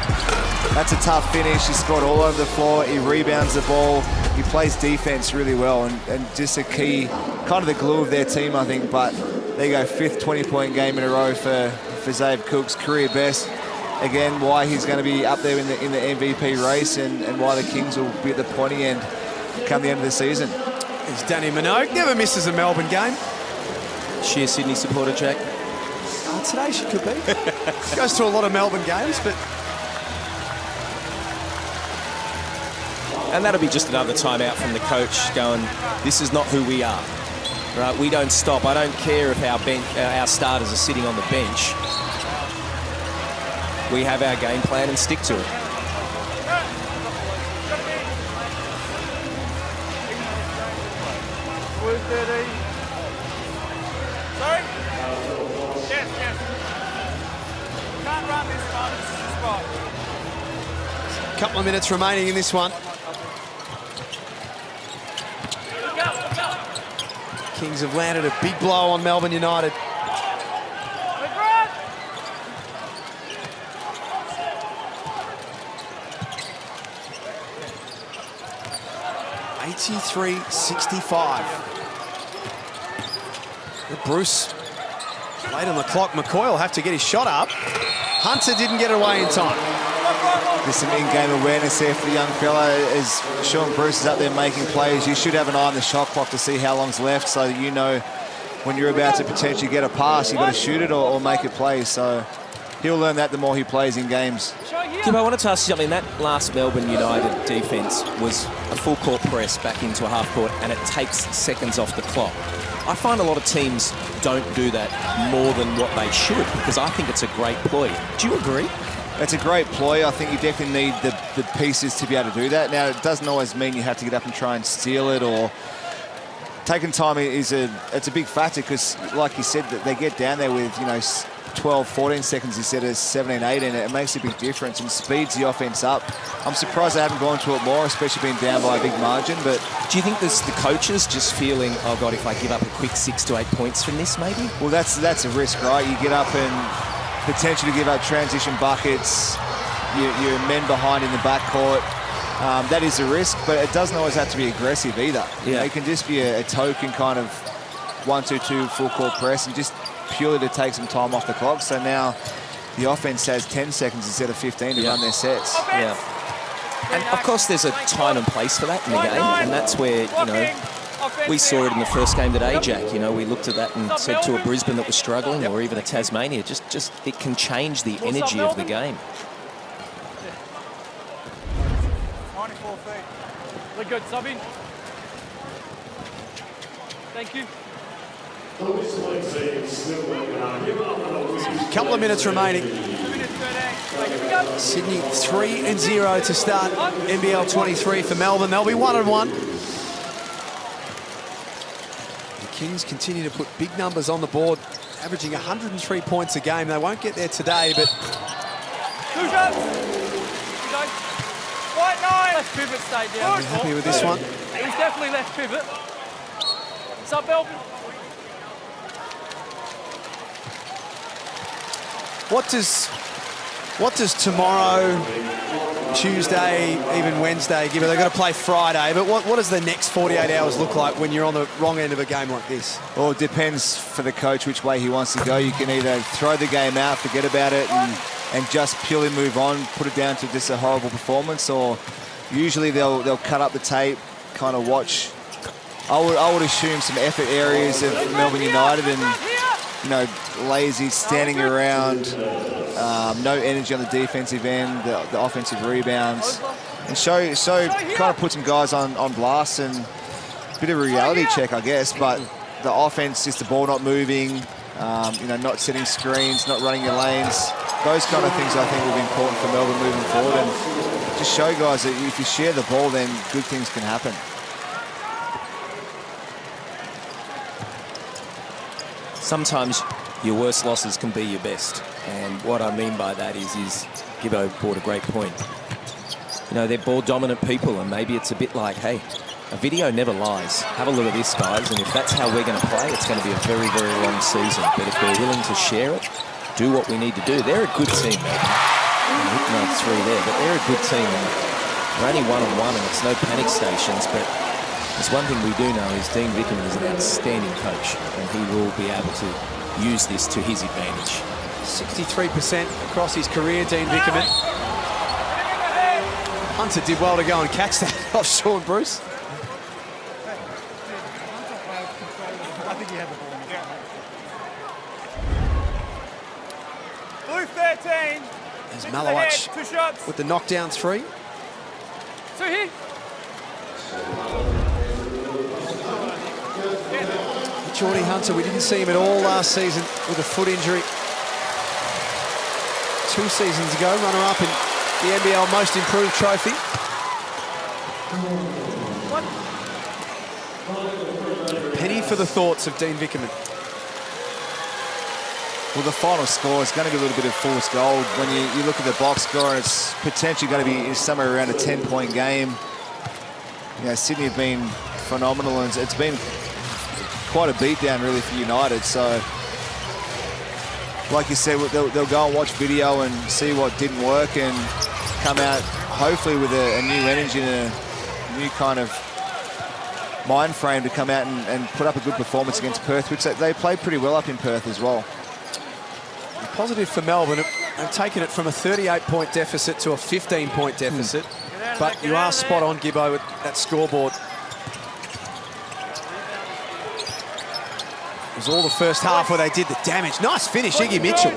That's a tough finish. He scored all over the floor. He rebounds the ball. He plays defense really well, and just a key, kind of the glue of their team, I think. But there you go, 5th 20-point game in a row for Xavier Cooks, career best. Again, why he's going to be up there in the MVP race, and why the Kings will be at the pointy end come the end of the season. There's Danny Minogue, never misses a Melbourne game. She a Sydney supporter, Jack? Today she could be. Goes to a lot of Melbourne games, but... And that'll be just another timeout from the coach going, this is not who we are. Right? We don't stop. I don't care if our starters are sitting on the bench. We have our game plan and stick to it. Sorry? Yes. Can't run this time. This is the spot. Couple of minutes remaining in this one. Kings have landed a big blow on Melbourne United. 83-65. Bruce late on the clock. McCoy will have to get his shot up. Hunter didn't get it away in time. There's some in-game awareness there for the young fella. As Sean Bruce is up there making plays, you should have an eye on the shot clock to see how long's left so that you know when you're about to potentially get a pass, you've got to shoot it or make it play. So he'll learn that the more he plays in games. Kim, I wanted to ask you something. That last Melbourne United defence was a full court press back into a half court, and it takes seconds off the clock. I find a lot of teams don't do that more than what they should, because I think it's a great ploy. Do you agree? It's a great ploy. I think you definitely need the pieces to be able to do that. Now, it doesn't always mean you have to get up and try and steal it, or taking time it's a big factor, because like you said, that they get down there with 12, 14 seconds instead of 17, 18. It makes a big difference and speeds the offense up. I'm surprised they haven't gone to it more, especially being down by a big margin. But do you think there's the coaches just feeling, oh God, if I give up a quick 6 to 8 points from this, maybe? Well, that's a risk, right? You get up and potentially give up transition buckets. You're men behind in the backcourt. That is a risk, but it doesn't always have to be aggressive either. Yeah. It can just be a token kind of 1-2-2 full court press and just purely to take some time off the clock. So now the offense has 10 seconds instead of 15 to run their sets. Yeah. And of course there's a time and place for that in the game, and that's where, we saw it in the first game at Ajax. We looked at that and said to a Brisbane that was struggling, or even a Tasmania, just it can change the energy of the game. 94 feet. Look good, subbing. Thank you. A couple of minutes remaining. Sydney 3-0 to start NBL23 for Melbourne. They'll be 1-1. The Kings continue to put big numbers on the board, averaging 103 points a game. They won't get there today, but... Two shots. White 9. Left pivot stayed down. Are we happy with this one? It was definitely left pivot. What's up, Melbourne? What does tomorrow, Tuesday, even Wednesday give it? They've got to play Friday, but what does the next 48 hours look like when you're on the wrong end of a game like this? Well, it depends for the coach which way he wants to go. You can either throw the game out, forget about it, and just purely move on, put it down to just a horrible performance, or usually they'll cut up the tape, kind of watch. I would assume some effort areas of Melbourne United and lazy, standing around, no energy on the defensive end, the offensive rebounds, and so kind of put some guys on blast, and a bit of a reality check, I guess. But the offense, just the ball not moving, not setting screens, not running your lanes, those kind of things I think will be important for Melbourne moving forward, and just show guys that if you share the ball, then good things can happen. Sometimes your worst losses can be your best. And what I mean by that is Gibbo brought a great point. They're ball-dominant people, and maybe it's a bit like, hey, a video never lies. Have a look at this, guys, and if that's how we're going to play, it's going to be a very, very long season. But if we're willing to share it, do what we need to do. They're a good team, man. No 3 there, but they're a good team. And they're only 1-on-1, and it's no panic stations, but there's one thing we do know is Dean Vickerman is an outstanding coach, and he will be able to use this to his advantage. 63% across his career, Dean Vickerman. Hunter did well to go and catch that off Sean Bruce. I think he had the ball. Blue 13. There's Malowich Two shots. with the knockdown 3. Two here. Geordie Hunter, we didn't see him at all last season with a foot injury. 2 seasons ago, runner-up in the NBL Most Improved Trophy. Penny for the thoughts of Dean Vickerman. Well, the final score is going to be a little bit of fool's gold. When you look at the box score, and it's potentially going to be somewhere around a 10-point game. You know, Sydney have been phenomenal, and it's been quite a beatdown, really, for United. So, like you said, they'll go and watch video and see what didn't work and come out, hopefully, with a new energy and a new kind of mind frame to come out and put up a good performance against Perth, which they played pretty well up in Perth as well. Positive for Melbourne, they've taken it from a 38-point deficit to a 15-point deficit. But you are spot on, Gibbo, with that scoreboard. It was all the first half where they did the damage. Nice finish, Iggy Mitchell.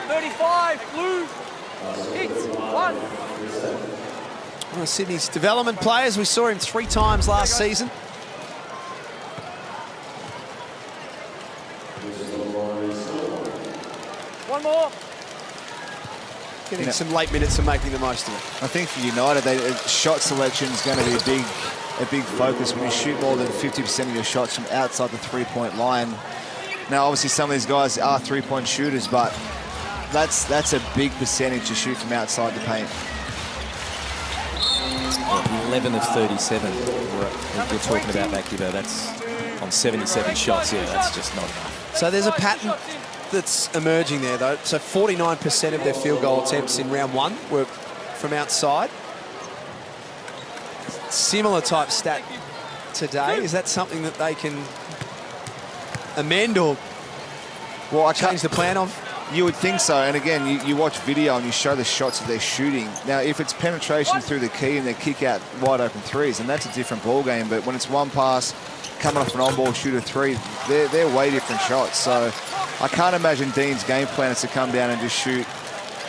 35, blue, hits, 1. One of Sydney's development players. We saw him 3 times last season. One more. Getting some late minutes and making the most of it. I think for United, shot selection is going to be a big focus. When you shoot more than 50% of your shots from outside the 3-point line. Now, obviously, some of these guys are 3-point shooters, but that's a big percentage to shoot from outside the paint. 11 of 37. We're talking about that, Gibbo. That's on 77 shots. Yeah, that's just not enough. So there's a pattern that's emerging there, though. So 49% of their field goal attempts in round 1 were from outside. Similar type stat today. Is that something that they can amend or change the plan of? You would think so. And again, you watch video and you show the shots that they're shooting. Now, if it's penetration through the key and they kick out wide open threes, then that's a different ball game. But when it's one pass coming off an on-ball shooter 3, they're way different shots. So I can't imagine Dean's game plan is to come down and just shoot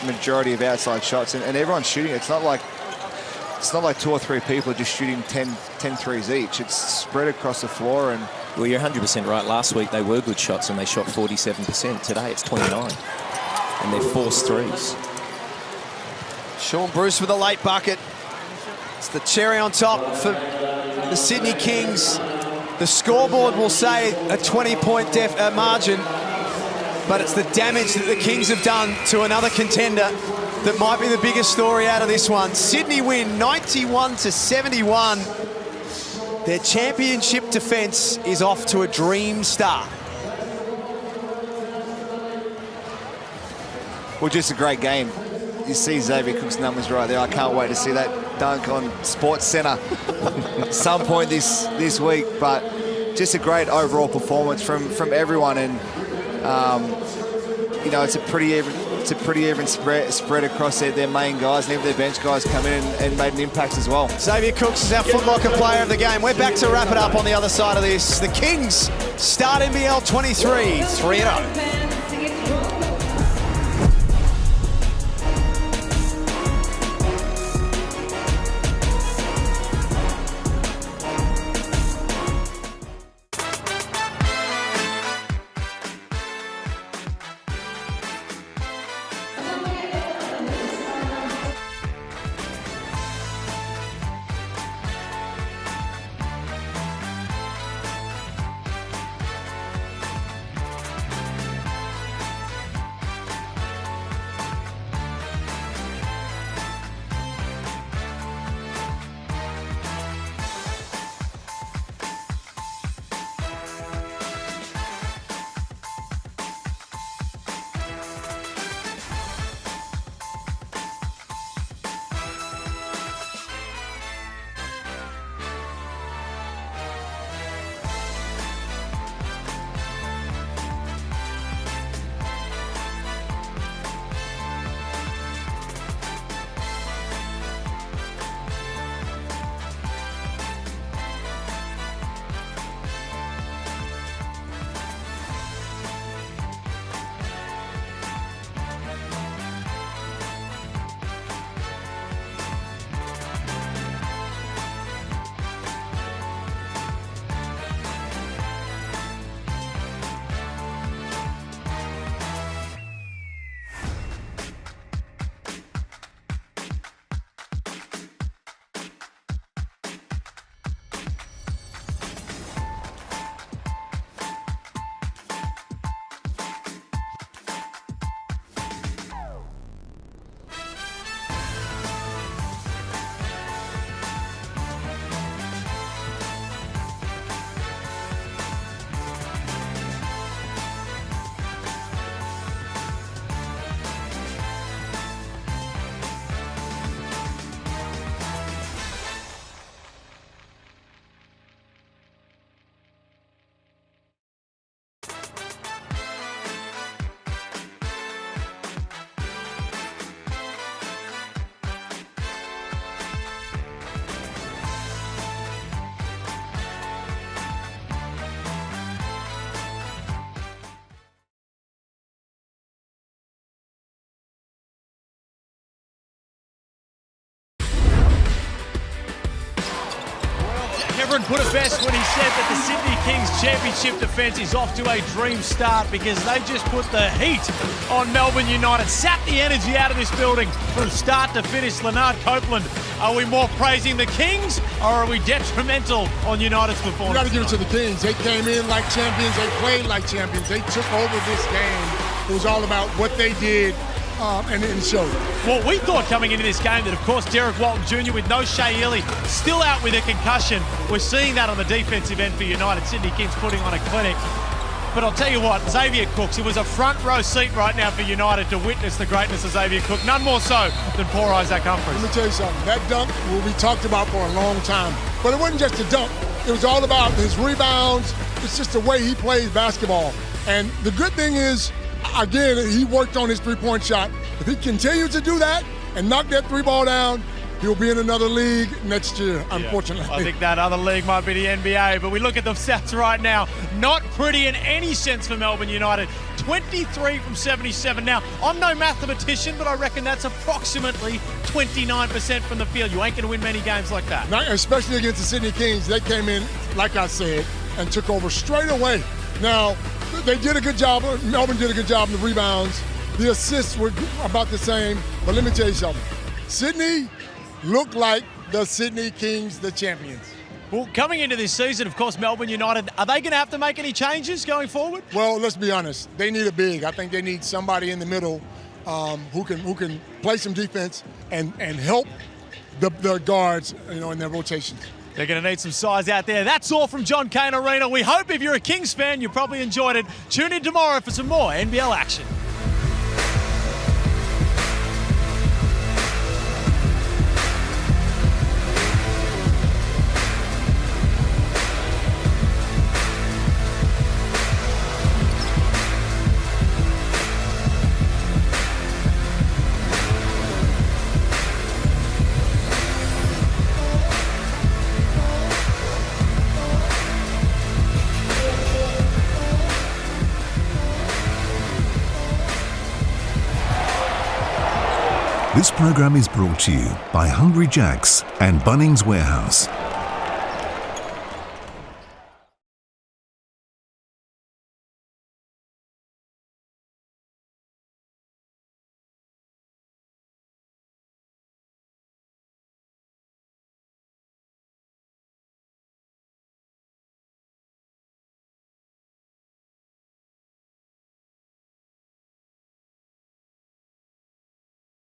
majority of outside shots. And everyone's shooting. It's not like 2 or 3 people are just shooting 10 threes each. It's spread across the floor. And well, you're 100% right. Last week they were good shots and they shot 47%. Today it's 29, and they're forced threes. Sean Bruce with a late bucket. It's the cherry on top for the Sydney Kings. The scoreboard will say a 20-point margin, but it's the damage that the Kings have done to another contender that might be the biggest story out of this one. Sydney win 91-71. Their championship defence is off to a dream start. Well, just a great game. You see Xavier Cook's numbers right there. I can't wait to see that dunk on Sports Centre at some point this week. But just a great overall performance from everyone, and you know, it's a pretty even spread across their main guys, and even their bench guys come in and made an impact as well. Xavier Cooks is our Foot Locker player of the game. We're back to wrap it up on the other side of this. The Kings start NBL 23, 3-0. Cameron put it best when he said that the Sydney Kings championship defence is off to a dream start because they just put the heat on Melbourne United, sapped the energy out of this building from start to finish. Leonard Copeland, are we more praising the Kings or are we detrimental on United's performance? You got to give it to the Kings. They came in like champions. They played like champions. They took over this game. It was all about what they did. And it showed. Well, we thought coming into this game that, of course, Derek Walton Jr. with no Shea Ely still out with a concussion. We're seeing that on the defensive end for United. Sydney Kings putting on a clinic. But I'll tell you what, Xavier Cooks, it was a front row seat right now for United to witness the greatness of Xavier Cook. None more so than poor Isaac Humphries. Let me tell you something. That dunk will be talked about for a long time. But it wasn't just a dunk. It was all about his rebounds. It's just the way he plays basketball. And the good thing is, again, he worked on his three-point shot. If he continues to do that and knock that three ball down, he'll be in another league next year, unfortunately. I think that other league might be the NBA, but we look at the stats right now. Not pretty in any sense for Melbourne United. 23 from 77. Now, I'm no mathematician, but I reckon that's approximately 29% from the field. You ain't going to win many games like that. Not, especially against the Sydney Kings. They came in, like I said, and took over straight away. Now, they did a good job. Melbourne did a good job in the rebounds. The assists were about the same. But let me tell you something. Sydney looked like the Sydney Kings, the champions. Well, coming into this season, of course, Melbourne United, are they going to have to make any changes going forward? Well, let's be honest. They need a big. I think they need somebody in the middle who can play some defense and help the guards, in their rotations. They're going to need some size out there. That's all from John Cain Arena. We hope if you're a Kings fan, you probably enjoyed it. Tune in tomorrow for some more NBL action. This program is brought to you by Hungry Jack's and Bunnings Warehouse.